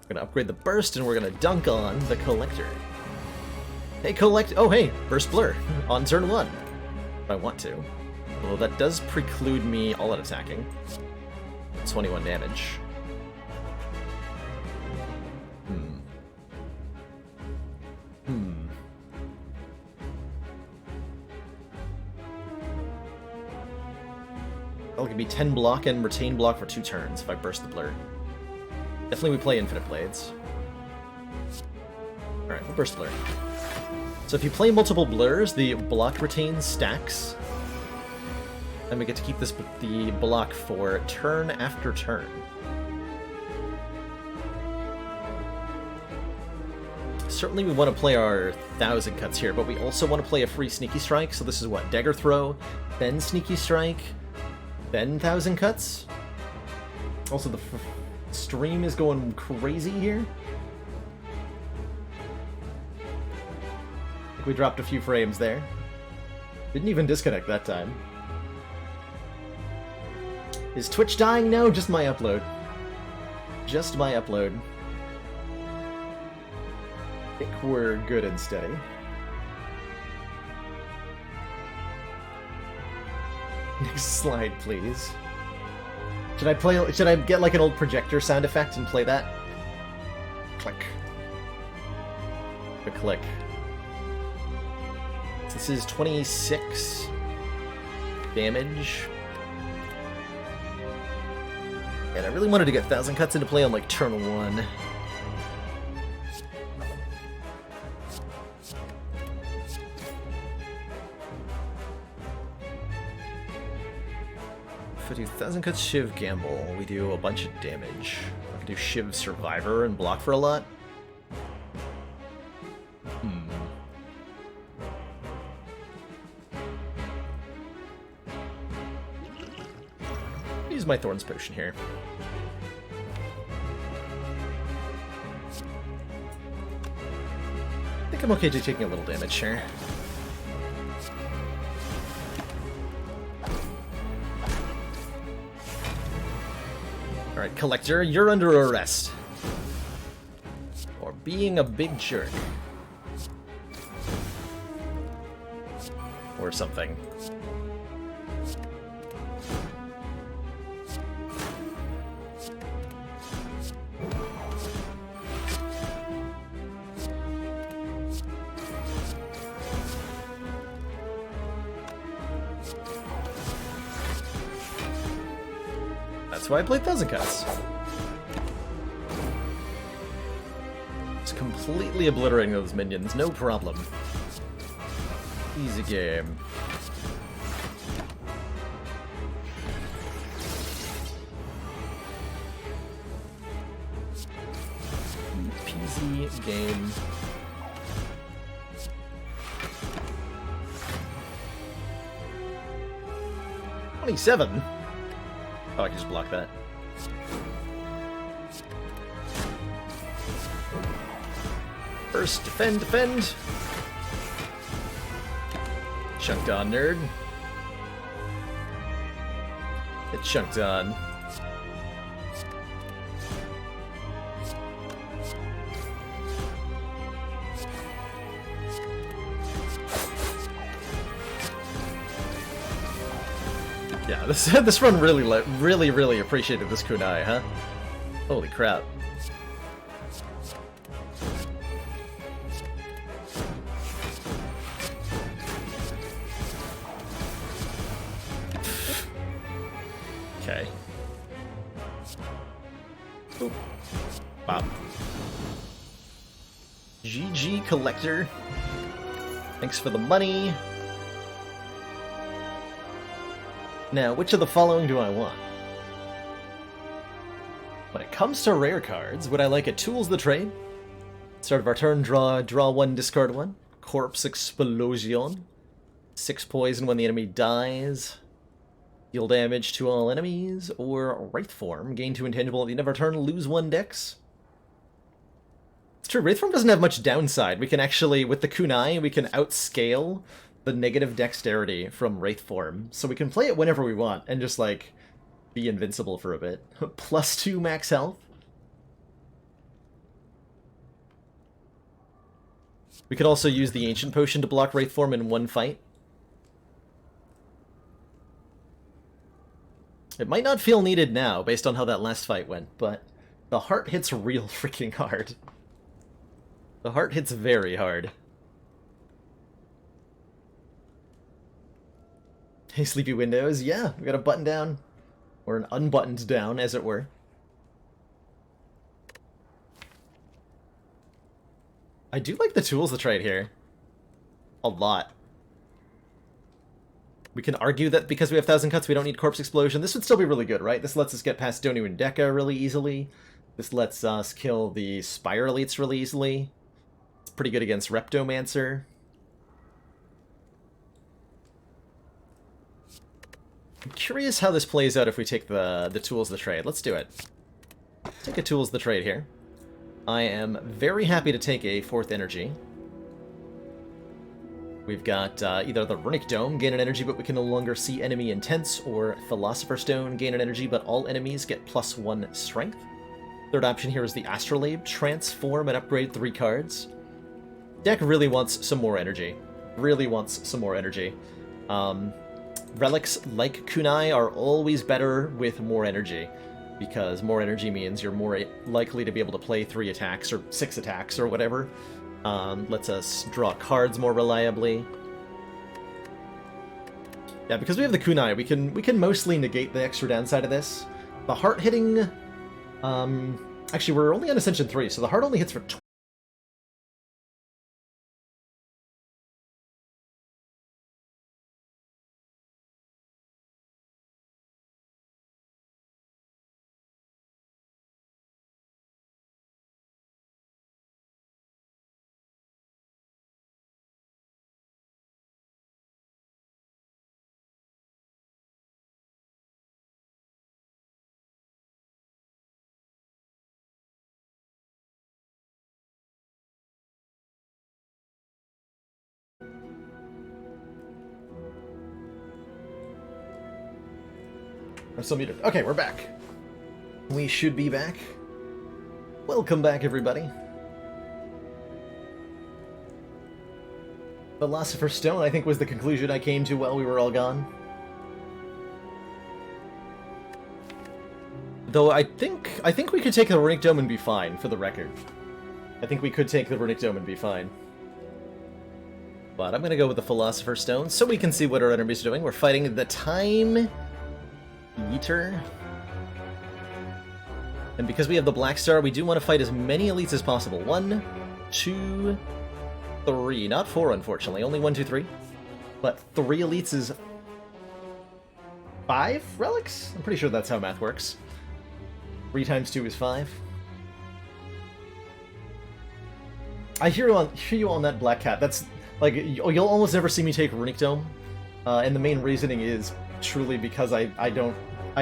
We're going to upgrade the burst, and we're going to dunk on the collector. Hey, collect... Oh, hey, burst blur on turn 1. If I want to. Although that does preclude me all-out attacking. 21 damage. That'll give me 10 block and retain block for 2 turns if I burst the blur. Definitely we play Infinite Blades. Alright, we'll burst blur. So if you play multiple blurs, the block retain stacks. And we get to keep the block for turn after turn. Certainly we want to play our 1,000 cuts here, but we also want to play a free Sneaky Strike, so this is what? Dagger Throw, then Sneaky Strike, then 1,000 cuts? Also the stream is going crazy here. I think we dropped a few frames there. Didn't even disconnect that time. Is Twitch dying? No, just my upload. Just my upload. I think we're good and steady. Next slide, please. Should I get like an old projector sound effect and play that? Click. A click. So this is 26 damage. And I really wanted to get 1,000 cuts into play on like turn 1. If I do 1,000 cuts Shiv Gamble, we do a bunch of damage. I can do Shiv Survivor and block for a lot. Use my Thorns Potion here. I think I'm okay to taking a little damage here. Alright, Collector, you're under arrest. For being a big jerk. Or something. That's why I played 1,000 cuts. Just completely obliterating those minions, no problem. Easy game. Peasy game. $27? Oh, I can just block that. First, defend, defend. Chunked on, nerd. Get chunked on. Yeah, this run really appreciated this kunai, huh? Holy crap. Okay. Ooh. Wow. GG Collector. Thanks for the money. Now, which of the following do I want? When it comes to rare cards, would I like a Tools the Trade? Start of our turn, draw one, discard one. Corpse Explosion. 6 poison when the enemy dies. Deal damage to all enemies. Or Wraith Form. Gain 2 intangible at the end of our turn, lose 1 dex. It's true, Wraith Form doesn't have much downside. We can actually, with the kunai, we can outscale the negative dexterity from Wraith Form. So we can play it whenever we want and just, like, be invincible for a bit. +2 max health. We could also use the Ancient Potion to block Wraith Form in one fight. It might not feel needed now, based on how that last fight went, but the heart hits real freaking hard. The heart hits very hard. Hey, Sleepy Windows. Yeah, we got a button down. Or an unbuttoned down, as it were. I do like the Tools the Trade here. A lot. We can argue that because we have 1,000 cuts, we don't need Corpse Explosion. This would still be really good, right? This lets us get past Donu and Deca really easily. This lets us kill the Spire elites really easily. It's pretty good against Reptomancer. I'm curious how this plays out if we take the Tools the Trade. Let's do it. Take a Tools the Trade here. I am very happy to take a 4th energy. We've got either the Runic Dome, gain an energy but we can no longer see enemy intents, or Philosopher's Stone, gain an energy but all enemies get +1 strength. Third option here is the Astrolabe, transform and upgrade 3 cards. Deck really wants some more energy. Really wants some more energy. Relics like kunai are always better with more energy, because more energy means you're more likely to be able to play 3 attacks or 6 attacks or whatever. Lets us draw cards more reliably. Yeah, because we have the kunai, we can mostly negate the extra downside of this. The heart hitting, actually we're only on Ascension 3, so the heart only hits for 20. I'm still muted. Okay, we're back. We should be back. Welcome back, everybody. Philosopher's Stone, I think, was the conclusion I came to while we were all gone. Though I think we could take the Runic Dome and be fine, for the record. I think we could take the Runic Dome and be fine. But I'm gonna go with the Philosopher's Stone, so we can see what our enemies are doing. We're fighting the Time Eater. And because we have the Black Star, we do want to fight as many elites as possible. 1, 2, 3. Not 4, unfortunately. Only 1, 2, 3. But 3 elites is 5 relics? I'm pretty sure that's how math works. 3 times 2 is 5. I hear you on that, Black Cat. That's, like, you'll almost never see me take Runic Dome. And the main reasoning is truly because I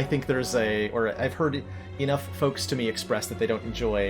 think there's or I've heard enough folks to me express that they don't enjoy